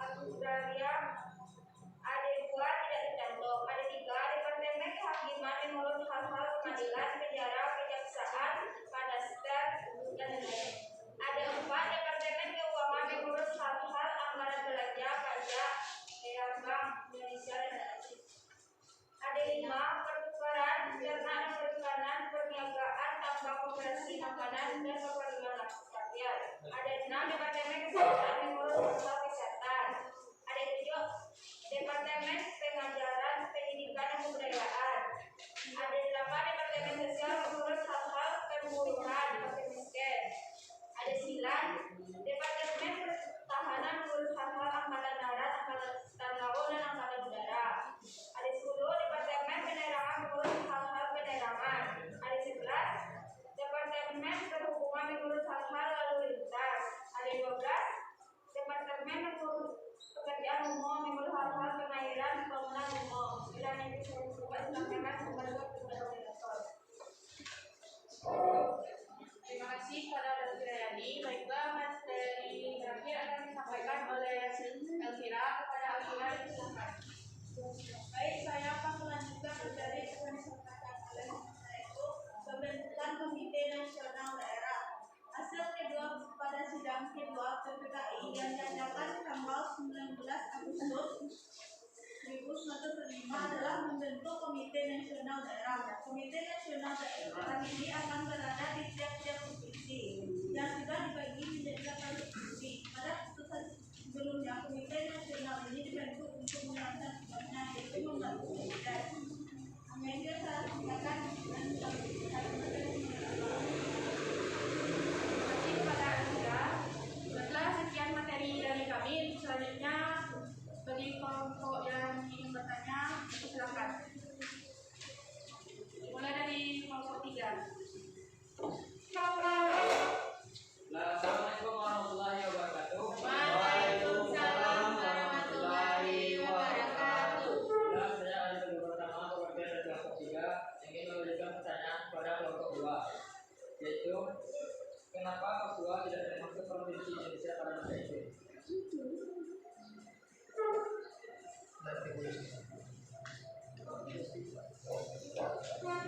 Agraria. AD2 tidak dicantum. AD3 Departemen Kehakiman menurut hal-hal pengadilan, penjara, kejaksaan, kadaster, dan lain-lain. AD4 Departemen Keuangan mengurus hal-hal anggaran belanja, pajak, bank Indonesia, dan lain-lain. AD5 Pertukaran, ternak dan perikanan, perniagaan, tambang, koperasi, makanan, dan keperluan rakyat. AD6 Departemen Kesehatan mengurus hal kesehatan. AD7 Departemen Pengajaran, Pendidikan, dan Kebudayaan. AD8 Departemen Sosial mengurus hal-hal pemburuhan, Kemenken. AD9 Departemen Pertahanan mengurus hal-hal angkatan darat, angkatan laut, dan angkatan udara. AD10 Departemen Penerangan mengurus hal-hal penerangan. AD11 Departemen Perhubungan mengurus hal-hal lalu lintas. AD12 Departemen mengurus pekerjaan umum mengurus hal-hal pengairan, bangunan umum. Dan yang bisa disampaikan sebagai koordinator. Terima kasih kepada Dr. Dayani. Baiklah, materi terakhir akan disampaikan oleh Elvira. Kepada Elvira disilakan. Baik, saya akan melanjutkan materi yang disampaikan oleh yaitu pembentukan Komite Nasional Daerah. Hasil kedua pada sidang kedua PPKI yang diadakan tanggal 19 Agustus 1945 adalah membentuk Komite Nasional Daerah. Komite Nasional Daerah ini akan berada di tiap-tiap provinsi yang sudah dibagi menjadi 8 provinsi. Pada keputusan sebelumnya, Komite Nasional ini dibentuk untuk melaksanakan tugasnya, yaitu membantu presiden. Mengambil salah tindakan dan Terima kasih kepada Elvira. Baiklah, sekian materi dari kami. Selanjutnya, bagi kelompok yang ingin bertanya, silakan. Mulai dari kelompok 3. Assalamualaikum warahmatullahi wabarakatuh. Waalaikumsalam warahmatullahi wabarakatuh. Saya ada kedua pertama perwakilan dari kelompok 3 ingin memberikan pertanyaan kepada kelompok 2, yaitu kenapa Papua tidak termasuk provinsi Indonesia pada masa itu?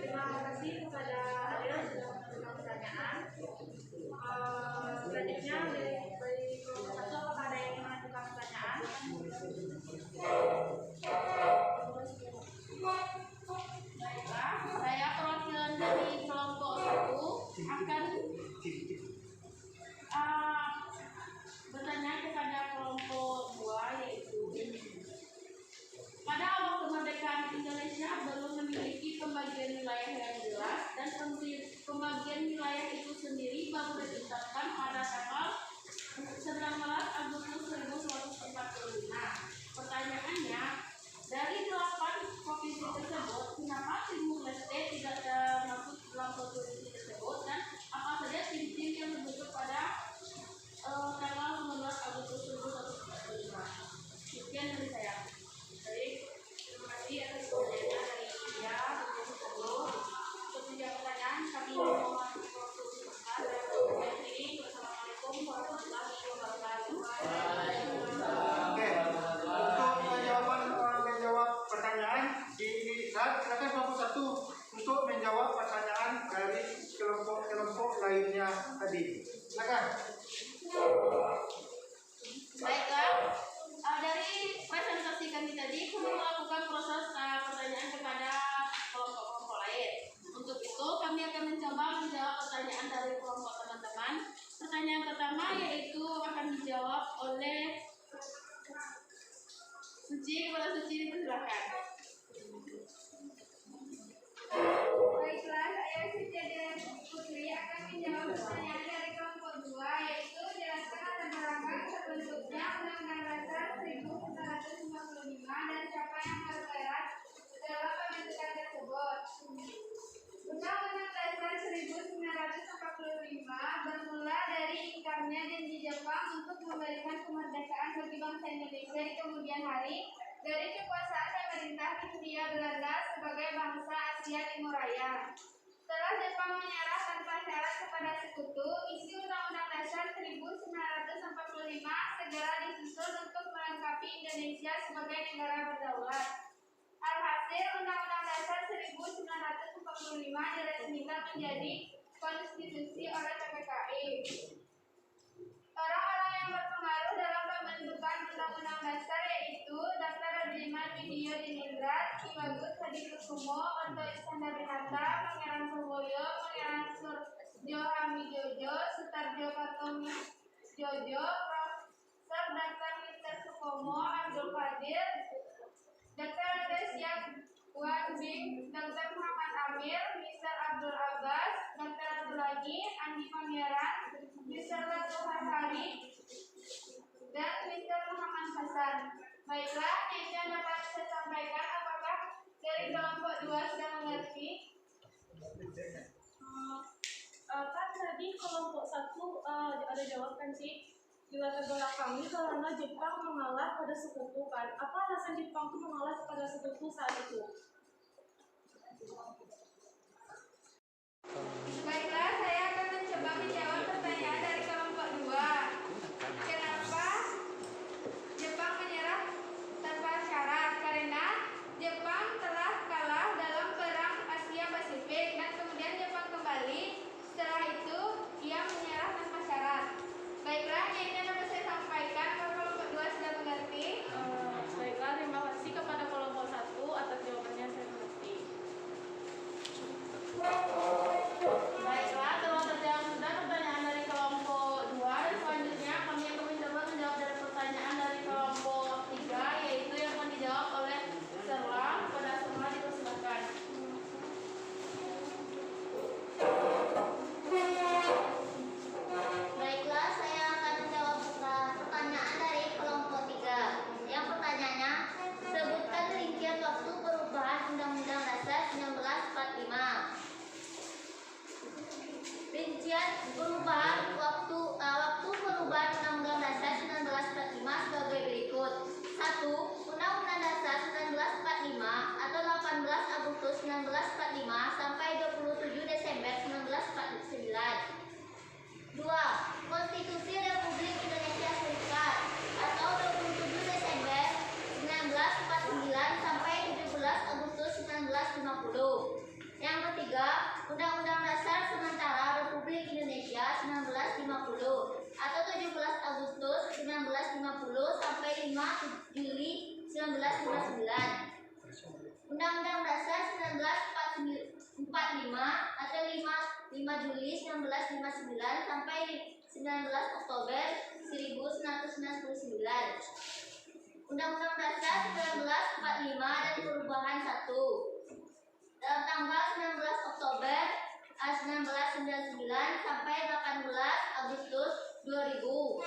Terima kasih kepada Adil sudah memberikan pertanyaan. Selanjutnya dari kelompok 1, apakah ada yang mengajukan pertanyaan? Baiklah, saya perwakilan dari kelompok 1 akan bertanya kepada kelompok 2, yaitu pada awal kemerdekaan Indonesia belum memiliki pembagian wilayah yang jelas, dan pembagian wilayah itu sendiri baru ditetapkan pada tanggal 19 Agustus 1945. Pertanyaannya, dari 8 provinsi tersebut, kenapa Timur Leste tidak termasuk dalam provinsi tersebut, dan apa saja tim-tim yang dibentuk pada tanggal 19 Agustus 1945? Sekian dari saya. Baik, terima kasih atas pertanyaannya dari India. Untuk menjawab pertanyaan, kami mohon waktu sebentar. Saya akhiri. Wassalamualaikum warahmatullahi wabarakatuh. Oke, untuk menjawab pertanyaan silakan kelompok 1 untuk menjawab pertanyaan dari kelompok lainnya tadi. Silakan. Baiklah, dari presentasi kami tadi, kami melakukan proses pertanyaan kepada kelompok-kelompok lain. Untuk itu, kami akan mencoba menjawab pertanyaan dari kelompok teman-teman. Pertanyaan pertama yaitu akan dijawab oleh Suci. Kepada Suci, silakan. Baiklah, saya Suci Putri akan menjawab pertanyaan dari kelompok 2, yaitu jelaskan latar belakang terbentuknya Undang-Undang Dasar 1945 dan siapa yang berperan dalam pembentukan tersebut. Undang-Undang Dasar 1945 bermula dari ingkarnya janji Jepang untuk memberikan kemerdekaan bagi bangsa Indonesia di kemudian hari dari kekuasaan pemerintah Hindia Belanda sebagai bangsa Asia Timur Raya. Setelah Jepang menyerah tanpa syarat kepada sekutu, isi Undang-Undang Dasar 1945 segera disusun untuk melengkapi Indonesia sebagai negara berdaulat. Alhasil, Undang-Undang Dasar 1945 diresmikan menjadi konstitusi oleh PPKI. Orang-orang yang berpengaruh dalam pembentukan Undang-Undang Dasar yaitu Dr. Radiman Widyo Diningrat, Ki Bagus Hadikusumo, Otto Iskandar-Hatta, Pangeran Suwoyo, Pangeran Surjo Hamijojo, Sutarjo Kartojojo, Profesor Dr. Mr. Supomo, Abdul Qadir, Dr. Desyad Wadbing, Dr. Muhammad Amir, Mr. Abdul Abbas, Dr. Abdul Lagi, Andi Pangeran, Mr. Latuhar Hari, dan Mr. Muhammad Hasan. Baiklah, yang dapat saya sampaikan, apakah dari kelompok 2 sudah mengerti? Kan tadi kelompok 1 ada jawaban sih. Di latar belakang kami karena Jepang mengalah pada sekutu kan. Apa alasan Jepang itu mengalah kepada sekutu saat itu? Baiklah, saya akan mencoba menjawab pertanyaan dari kelompok 2. Kenapa Jepang menyerah tanpa syarat? Karena Jepang telah kalah dalam perang Asia Pasifik dan kemudian Jepang kembali. Setelah itu, ia menyerah tanpa syarat. Baiklah, ini dapat saya sampaikan. Apakah kelompok 2 sudah mengerti? Baiklah, terima kasih kepada kelompok 1 atas jawabannya, saya mengerti. Baiklah, telah terjawab sudah pertanyaan dari kelompok 2. Selanjutnya kami akan mencoba menjawab dari pertanyaan dari kelompok 3, yaitu yang akan dijawab oleh Serlang. Pada semua dipersilakan. Baiklah, saya akan menjawab pertanyaan dari kelompok 3. Yang pertanyaannya, sebutkan rincian waktu perubahan Undang-Undang Dasar 1945. Rincian perubahan waktu perubahan Undang-Undang Dasar 1945 sebagai berikut. 1. Undang-Undang Dasar 1945 atau 18 Agustus 1945 sampai 27 Desember 1949. 2. Konstitusi Republik Indonesia Serikat atau 27 Desember 1949 sampai 17 Agustus 1950. Yang ketiga, Undang-Undang Dasar Sementara Republik Indonesia 1950 atau 17 Agustus 1950 sampai 5 Juli 1959. Undang-Undang Dasar 1945 atau 5 Juli 1959 sampai 19 Oktober 1999. Undang-Undang Dasar 1945 dan perubahan 1. Dalam tanggal 19 Oktober 1999 sampai 18 Agustus 2000.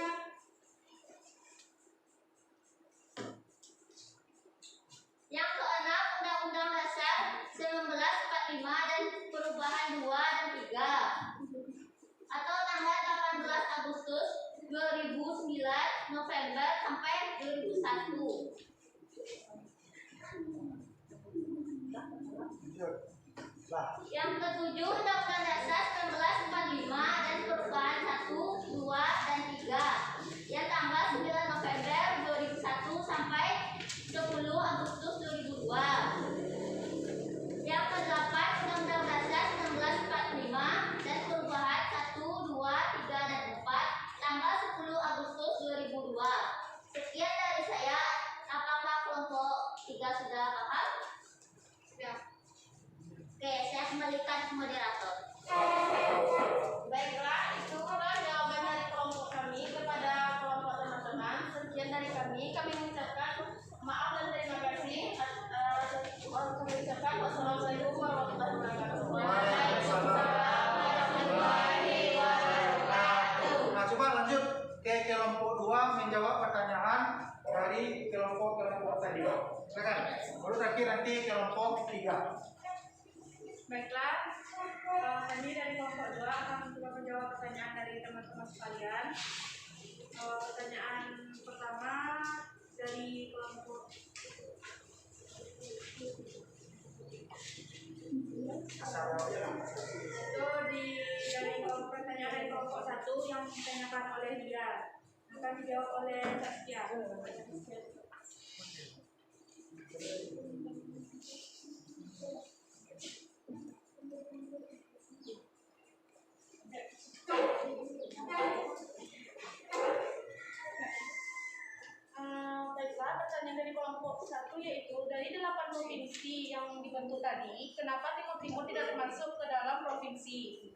Yang keenam, Undang-Undang Dasar 1945 dan perubahan 2 dan 3 atau tanggal 18 Agustus 2009 November sampai 2001. Yang ketujuh, Undang-Undang Dasar 1945 dan perubahan 1, 2, dan 3 yang tanggal 9 November 2001 sampai 10 Agustus 2002. Yang kedelapan, Undang-Undang Dasar 1945 dan perubahan 1, 2, 3, dan 4 tanggal 10 Agustus 2002. Sekian dari saya. Apakah kelompok 3 sudah paham? Sudah. Oke, saya kembalikan ke moderator. Baiklah, itu adalah jawaban dari kelompok kami kepada kelompok teman-teman. Sekian dari kami mengucapkan maaf dan terima kasih. Kami ucapkan wassalamualaikum warahmatullahi wabarakatuh. Waalaikumsalam warahmatullahi wabarakatuh. Nah, coba lanjut ke kelompok 2 menjawab pertanyaan dari kelompok tadi. Silakan. Baru terakhir nanti kelompok 3. Baiklah, kami dari kelompok 2 akan mencoba menjawab pertanyaan dari teman-teman sekalian. Pertanyaan pertama dari kelompok pertanyaan dari kelompok 1 yaitu dari 8 provinsi yang dibentuk tadi, kenapa Timur Timur tidak termasuk ke dalam provinsi?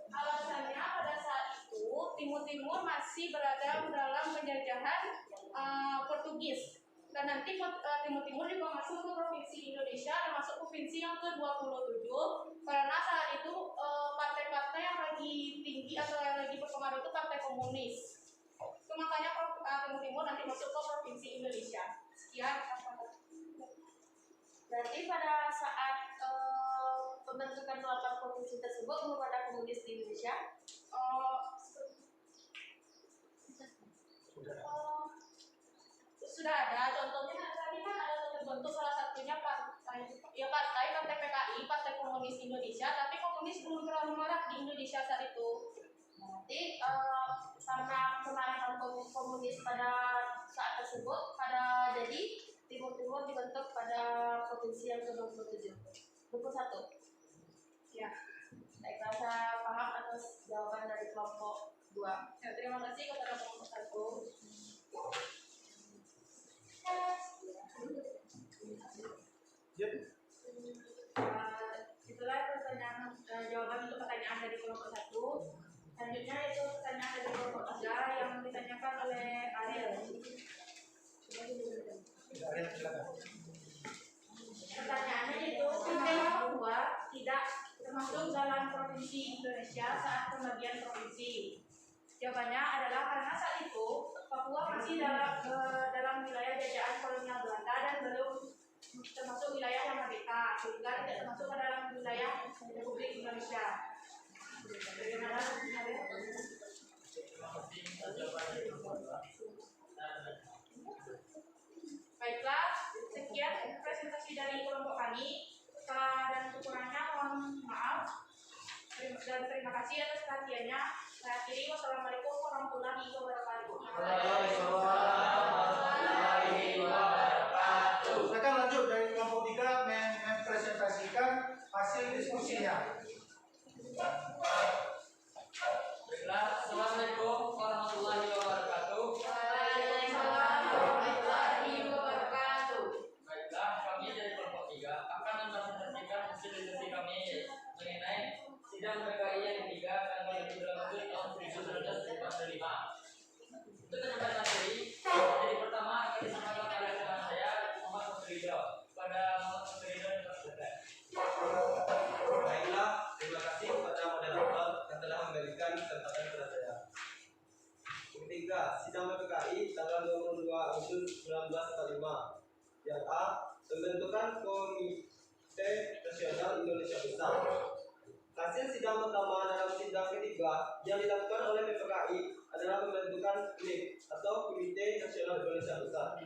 Alasannya pada saat itu Timur Timur masih berada dalam penjajahan Portugis. Dan nanti Timur Timur juga masuk ke provinsi Indonesia, termasuk provinsi yang ke-27, karena saat itu partai-partai yang lagi tinggi atau yang lagi berpengaruh itu partai komunis. Itu makanya Timur Timur nanti masuk ke provinsi Indonesia. Sekian. Berarti pada saat pembentukan 8 provinsi tersebut belum ada komunis di Indonesia? Sudah ada, contohnya tadi kan ada terbentuk salah satunya partai PKI, Partai Komunis Indonesia, tapi komunis belum terlalu marak di Indonesia saat itu. Nanti karena kemarahan komunis pada saat tersebut, jadi Timur Timur dibentuk pada provinsi yang ke-27, 21. Ya. Baiklah, saya paham atas jawaban dari kelompok 2. Ya, terima kasih kepada kelompok 1. Itulah pertanyaan jawaban untuk pertanyaan dari kelompok 1. Selanjutnya itu pertanyaan dari kelompok 3 yang ditanyakan oleh Ariel. Pertanyaannya itu kenapa Papua tidak termasuk dalam provinsi Indonesia saat pembagian provinsi? Jawabannya adalah karena saat itu Papua masih dalam wilayah jajahan kolonial Belanda dan belum termasuk wilayah yang merdeka, sehingga tidak termasuk ke dalam wilayah Republik Indonesia. Bagaimana? Baiklah, sekian presentasi dari kelompok kami. Kesalahan dan kekurangannya mohon maaf. Dan terima kasih atas perhatiannya. Saya akhiri. Wassalamualaikum warahmatullahi wabarakatuh. Silakan lanjut dari kelompok 3 mempresentasikan hasil diskusinya. Baiklah, Assalamualaikum warahmatullahi wabarakatuh. Baiklah, kami dari kelompok 3 akan mempresentasikan hasil diskusi kami mengenai sidang PKI yang ketiga tanggal 17 tahun 1945. Untuk penyampaian materi, jadi pertama akan disampaikan oleh teman saya Muhammad Musrido. Pada Muhammad Musrido dan Pak Sudah. Baiklah, terima kasih kepada moderator yang telah memberikan kesempatan kepada saya. Ketiga, sidang PKI tanggal 22 Agustus 1945. Yang A, pembentukan Komite Nasional Indonesia Besar. Hasil sidang pertama dalam sidang ketiga yang dilakukan oleh PPKI adalah pembentukan KNIB atau Komite Nasional Indonesia Besar.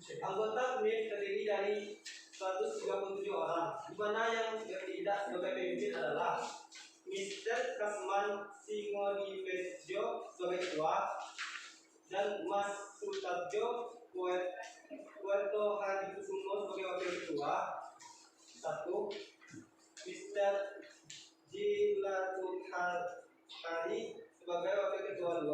Anggota KNIB terdiri dari 137 orang, di mana yang tidak sebagai pemimpin adalah Mr. Kasman Singodimedjo sebagai ketua dan Mas Sutarjo Puerto Hadikusumo sebagai wakil ketua. 1. Mr. Jilatulhari sebagai wakil ketua 2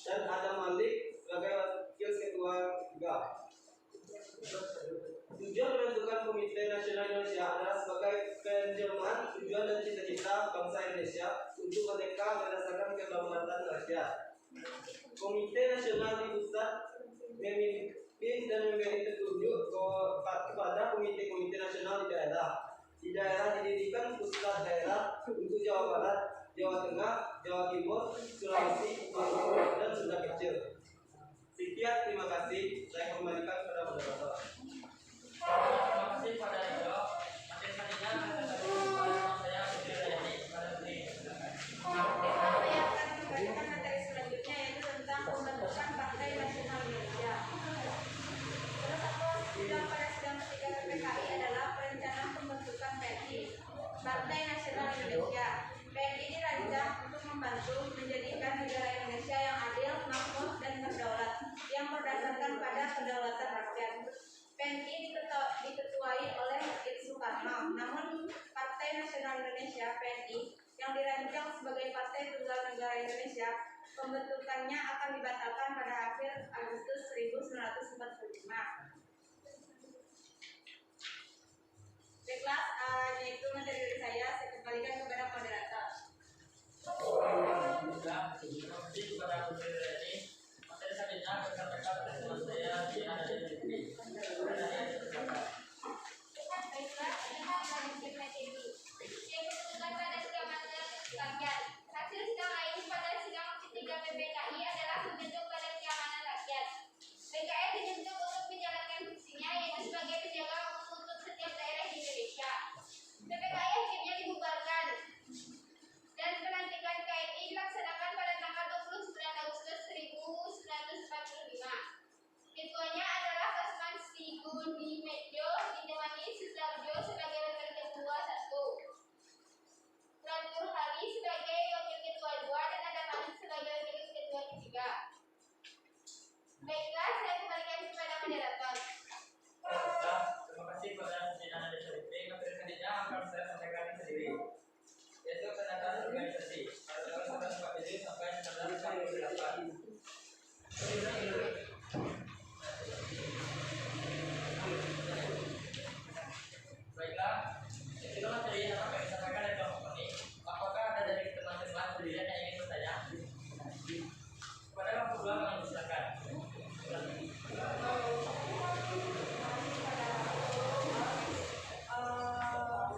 dan Adam Malik sebagai wakil ketua 3. Tujuan pembentukan Komite Nasional Indonesia adalah sebagai penjelmaan tujuan dan cita-cita bangsa Indonesia untuk merdeka berdasarkan kedaulatan rakyat. Komite Nasional di pusat memimpin dan memberi petunjuk kepada komite-komite nasional di daerah. Di daerah didirikan pusat daerah untuk Jawa Barat, Jawa Tengah, Jawa Timur, Sulawesi, Papua, dan Sunda Kecil. Sekian, terima kasih. Saya kembalikan kepada moderator. Terima kasih kepada Ridho. Materi selanjutnya kepada saya Putri Rayani. Kepada Putri, silakan. Saya akan membacakan materi selanjutnya yaitu tentang pembentukan Partai Nasional Indonesia. Salah satu sidang pada sidang ketiga PPKI adalah perencanaan pembentukan PNI, Partai Nasional Indonesia. PNI dirancang untuk membantu menjadikan negara Indonesia yang adil, makmur, dan berdaulat, yang berdasarkan pada kedaulatan rakyat. PNI diketuai oleh Soekarno, namun Partai Nasional Indonesia (PNI) yang dirancang sebagai Partai Tunggal Negara Indonesia pembentukannya akan dibatalkan pada akhir Agustus 1945. Baiklah, yaitu materi dari saya kembalikan kepada moderator. Terima kasih kepada moderator ini. Materi selanjutnya rekan-rekan teman saya di ada di Baiklah, kita melanjutkan materi. Yaitu pembentukan pada sidang rakyat. Hasil sidang lain pada sidang ketiga PBKI adalah membentuk Badan Keamanan Rakyat. BKR dibentuk untuk menjalankan fungsinya yaitu sebagai penjaga untuk setiap daerah di Indonesia. PPKI akhirnya dibubarkan dan pelantikan KMI dilaksanakan pada tanggal 29 Agustus 1945. Ketuanya adalah Kasman Sigunimejo ditemani Sudarjo sebagai wakil ketua 1, Rantur Hari sebagai wakil ketua 2, dan ada Malik sebagai wakil ketua 3. Baiklah, saya kembalikan kepada moderator. Terima kasih kepada Sina dan Syarifin. Materi selanjutnya akan saya sampaikan sendiri, yaitu pendataan organisasi pada tanggal 11 sampai 1948. Baiklah, itulah materi yang akan disampaikan oleh kelompok kami. Apakah ada dari teman-teman pendirian yang ingin bertanya? Kepada kelompok 2 kami silakan.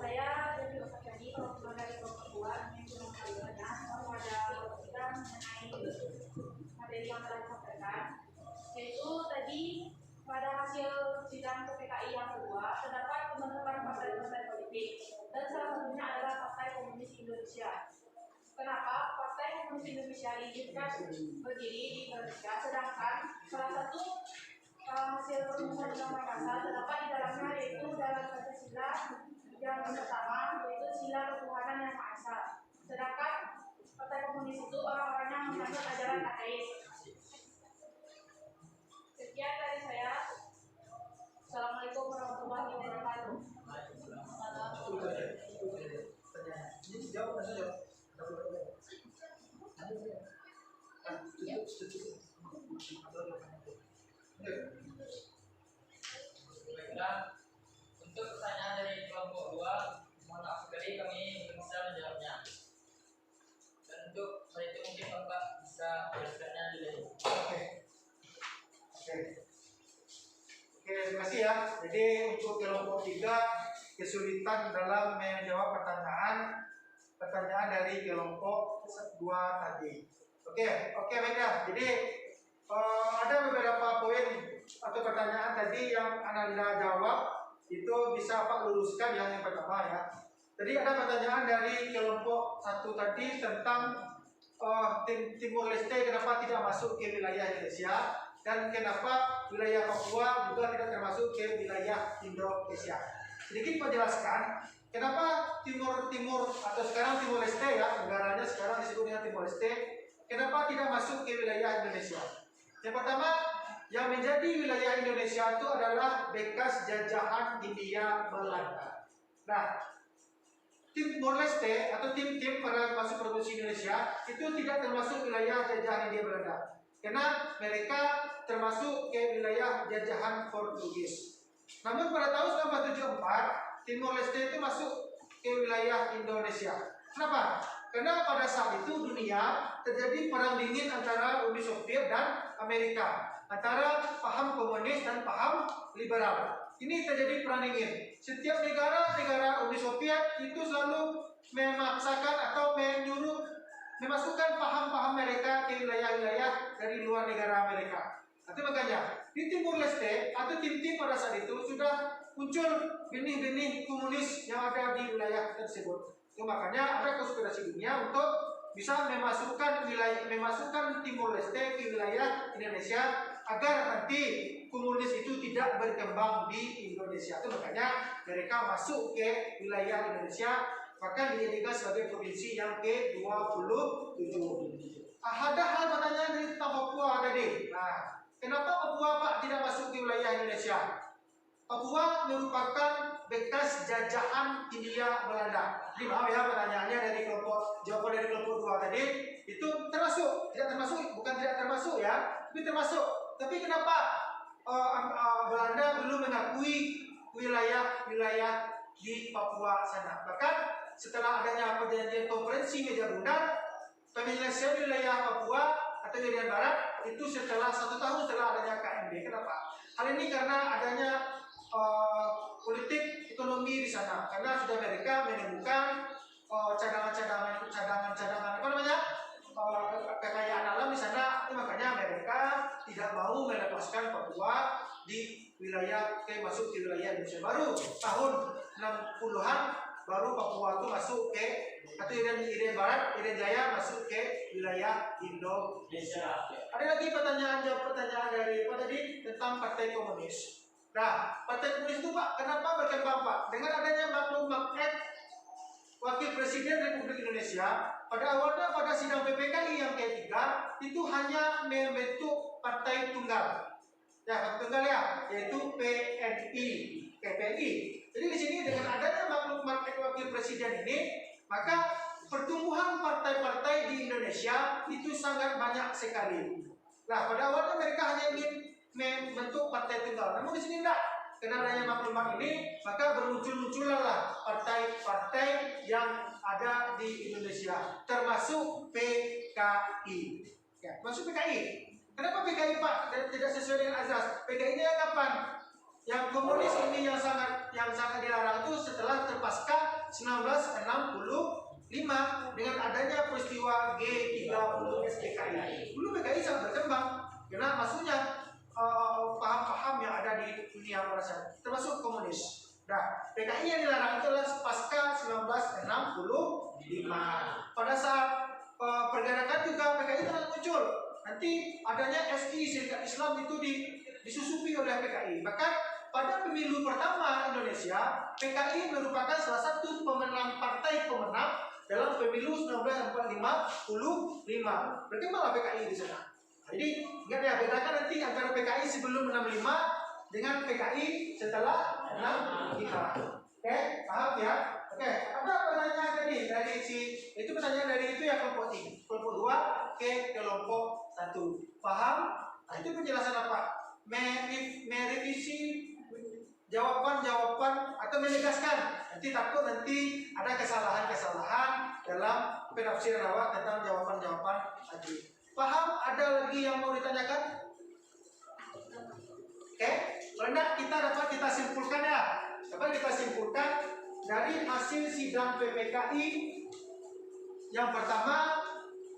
Saya dan juga Pak Jadi, kalau dari kelompok 2 ingin bertanya pada kita mengenai materi yang telah disampaikan, yaitu tadi pada hasil sidang PPKI yang kedua terdapat pembentukan partai-partai politik dan salah satunya adalah Partai Komunis Indonesia. Kenapa Partai Komunis Indonesia ini kan berdiri di Indonesia, sedangkan salah satu hasil perumusan Undang Makassar terdapat di dalamnya yaitu dalam Pancasila yang pertama yaitu sila ketuhanan yang Maha Esa. Sedangkan Partai Komunis itu orang-orangnya menganut ajaran ateis. Sekian dari saya. Assalamualaikum warahmatullahi wabarakatuh. Baiklah, untuk pertanyaan dari kelompok 2, mohon maaf sekali kami belum bisa menjawabnya. Dan untuk hal itu mungkin Bapak bisa menjelaskannya lebih. Oke, terima kasih ya. Jadi untuk kelompok 3 kesulitan dalam menjawab pertanyaan dari kelompok 2 tadi. Oke baiklah. Jadi ada beberapa poin atau pertanyaan tadi yang Anda jawab itu bisa Pak luruskan yang pertama ya. Jadi ada pertanyaan dari kelompok 1 tadi tentang Timur Leste kenapa tidak masuk ke wilayah Indonesia dan kenapa wilayah Papua juga tidak termasuk ke wilayah Indonesia. Sedikit menjelaskan kenapa Timur atau sekarang Timur Leste ya, negaranya sekarang disebut dengan Timur Leste, kenapa tidak masuk ke wilayah Indonesia. Yang pertama, yang menjadi wilayah Indonesia itu adalah bekas jajahan Hindia Belanda. Nah, Timur Leste atau tim-tim para masuk provinsi Indonesia itu tidak termasuk wilayah jajahan Hindia Belanda, karena mereka termasuk ke wilayah jajahan Portugis. Namun pada tahun 1974 Timur Leste itu masuk ke wilayah Indonesia. Kenapa? Karena pada saat itu dunia terjadi perang dingin antara Uni Soviet dan Amerika, antara paham komunis dan paham liberal. Ini terjadi perang dingin. Setiap negara Uni Soviet itu selalu memaksakan atau memasukkan paham-paham mereka ke wilayah-wilayah dari luar negara Amerika. Itu makanya di Timur Leste atau tim-tim pada saat itu sudah muncul benih-benih komunis yang ada di wilayah tersebut. Itu makanya ada konspirasi dunia untuk bisa memasukkan Timur Leste ke wilayah Indonesia agar nanti komunis itu tidak berkembang di Indonesia. Itu makanya mereka masuk ke wilayah Indonesia, bahkan dijadikan sebagai provinsi yang ke-27. Ada hal pertanyaan dari tentang Papua tadi. Nah, kenapa Papua Pak tidak masuk ke wilayah Indonesia? Papua merupakan bekas jajahan Hindia Belanda. Jadi maaf ya pertanyaannya dari jawaban dari kelompok 2 tadi itu termasuk, tidak termasuk, bukan tidak termasuk ya, tapi termasuk. Tapi kenapa Belanda belum mengakui wilayah-wilayah di Papua sana? Bahkan setelah adanya perjanjian konferensi Meja Bundar, penyelesaian wilayah Papua atau Irian Barat itu setelah 1 tahun setelah adanya KMB. Kenapa? Hal ini karena adanya politik ekonomi di sana, karena sudah mereka menemukan cadangan apa namanya, kekayaan alam di sana, makanya mereka tidak mau melepaskan Papua di wilayah masuk ke wilayah Indonesia. Baru tahun 60-an baru Papua itu masuk ke atau Irian Barat, Irian Jaya masuk ke wilayah Indonesia. Ada lagi pertanyaan dari Pak tadi tentang Partai Komunis. Nah, Partai Komunis itu Pak, kenapa berkembang Pak? Dengan adanya Maklum Act Wakil Presiden Republik Indonesia, pada awalnya pada sidang PPKI yang ketiga itu hanya membentuk partai tunggal. Ya, partai tunggal ya, yaitu PNI. Jadi di sini dengan adanya Maklum Act Wakil Presiden ini, maka pertumbuhan partai-partai di Indonesia itu sangat banyak sekali. Nah, pada awalnya mereka hanya ingin membentuk partai tunggal. Namun di sini enggak. Karena adanya maklumat ini, maka bermunculan partai-partai yang ada di Indonesia, termasuk PKI. Ya, masuk PKI. Kenapa PKI Pak? Tidak sesuai dengan azas. PKI ini kapan? Yang komunis ini yang sangat dilarang itu setelah terpasca 1965 dengan adanya peristiwa G30 SPKI. Dulu PKI sangat berkembang karena maksudnya paham-paham yang ada di dunia masyarakat, termasuk komunis. Nah, PKI yang dilarang itu adalah pasca 1965. Pada saat pergerakan juga PKI telah muncul. Nanti adanya SI, Serikat Islam itu disusupi oleh PKI. Bahkan pada pemilu pertama Indonesia, PKI merupakan salah satu partai pemenang dalam pemilu 1945. Berkembanglah PKI di sana. Jadi ingat ya, bedakan nanti antara PKI sebelum 65 dengan PKI setelah 65. Oke, paham ya? Oke, ada pertanyaan tadi dari itu pertanyaan dari itu ya kelompok 3, kelompok 2 ke kelompok 1. Paham? Nah, itu penjelasan apa? Merevisi jawaban-jawaban atau menegaskan. Nanti takut nanti ada kesalahan-kesalahan dalam penafsiran awak tentang jawaban-jawaban tadi. Paham? Ada lagi yang mau ditanyakan? Oke, kalau enggak kita simpulkan ya. Dapat kita simpulkan dari hasil sidang PPKI yang pertama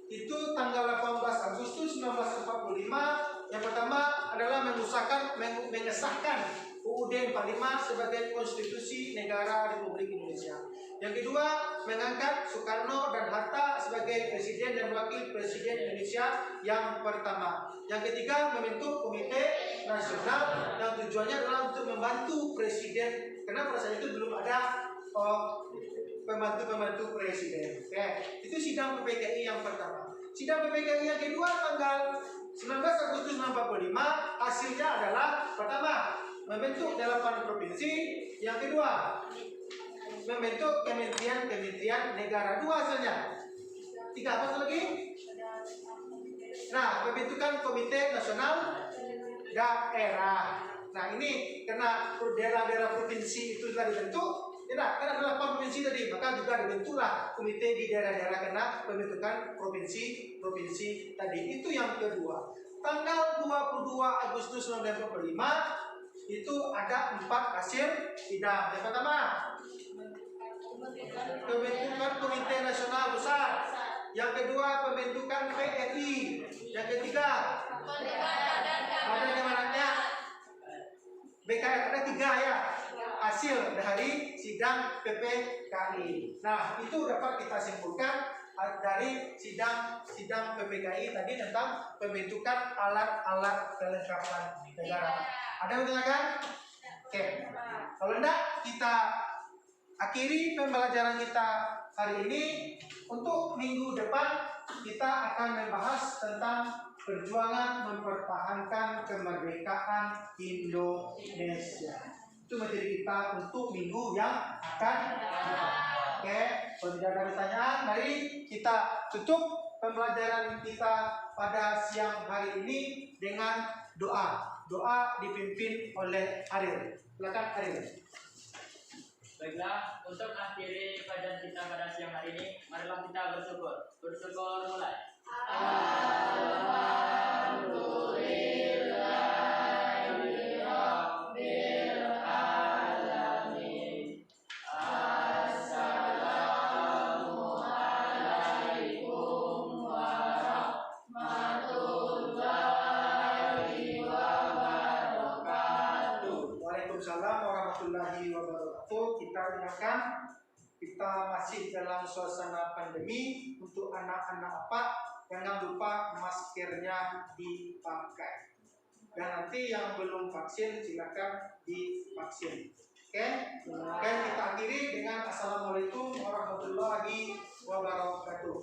itu tanggal 18 Agustus 1945. Yang pertama adalah mengesahkan UUD 45 sebagai konstitusi negara Republik Indonesia. Yang kedua, mengangkat Soekarno dan Hatta sebagai presiden dan wakil presiden Indonesia yang pertama. Yang ketiga, membentuk komite nasional yang tujuannya adalah untuk membantu presiden, karena pada saat itu belum ada pembantu presiden. Oke, itu sidang PPKI yang pertama. Sidang PPKI yang kedua tanggal 19 Agustus 1945, hasilnya adalah pertama, membentuk 8 provinsi. Yang kedua, membentuk kementerian negara. 2 hasilnya. 3 apa lagi? Nah, pembentukan komite nasional daerah. Nah, ini karena daerah-daerah provinsi itu sudah dibentuk, karena ada 8 provinsi tadi, maka juga dibentuklah komite di daerah-daerah karena pembentukan provinsi tadi. Itu yang kedua. Tanggal 22 Agustus 1945 itu ada 4 hasil sidang. Yang pertama, pembentukan Komite Nasional Pusat. Yang kedua, pembentukan PNI. Yang ketiga, ada kemenangannya BKR. Ada 3 ya hasil dari sidang PPKI. Nah, itu dapat kita simpulkan dari sidang PPKI tadi tentang pembentukan alat-alat kelengkapan negara. Ada yang ditanyakan? Oke. Kalau enggak, kita akhiri pembelajaran kita hari ini. Untuk minggu depan kita akan membahas tentang perjuangan mempertahankan kemerdekaan Indonesia. Itu materi kita untuk minggu yang akan datang. Oke, kalau tidak ada pertanyaan, mari kita tutup pembelajaran kita pada siang hari ini dengan doa. Doa dipimpin oleh Ariel. Silakan Ariel. Baiklah, untuk akhiri kajian kita pada siang hari ini, marilah kita bersyukur. Bersyukur mulai. Waalaikumsalam warahmatullahi wabarakatuh. Kita ingatkan kita masih dalam suasana pandemi. Untuk anak-anak apa, jangan lupa maskernya dipakai. Dan nanti yang belum vaksin silakan divaksin. Oke, kita akhiri dengan assalamualaikum warahmatullahi wabarakatuh.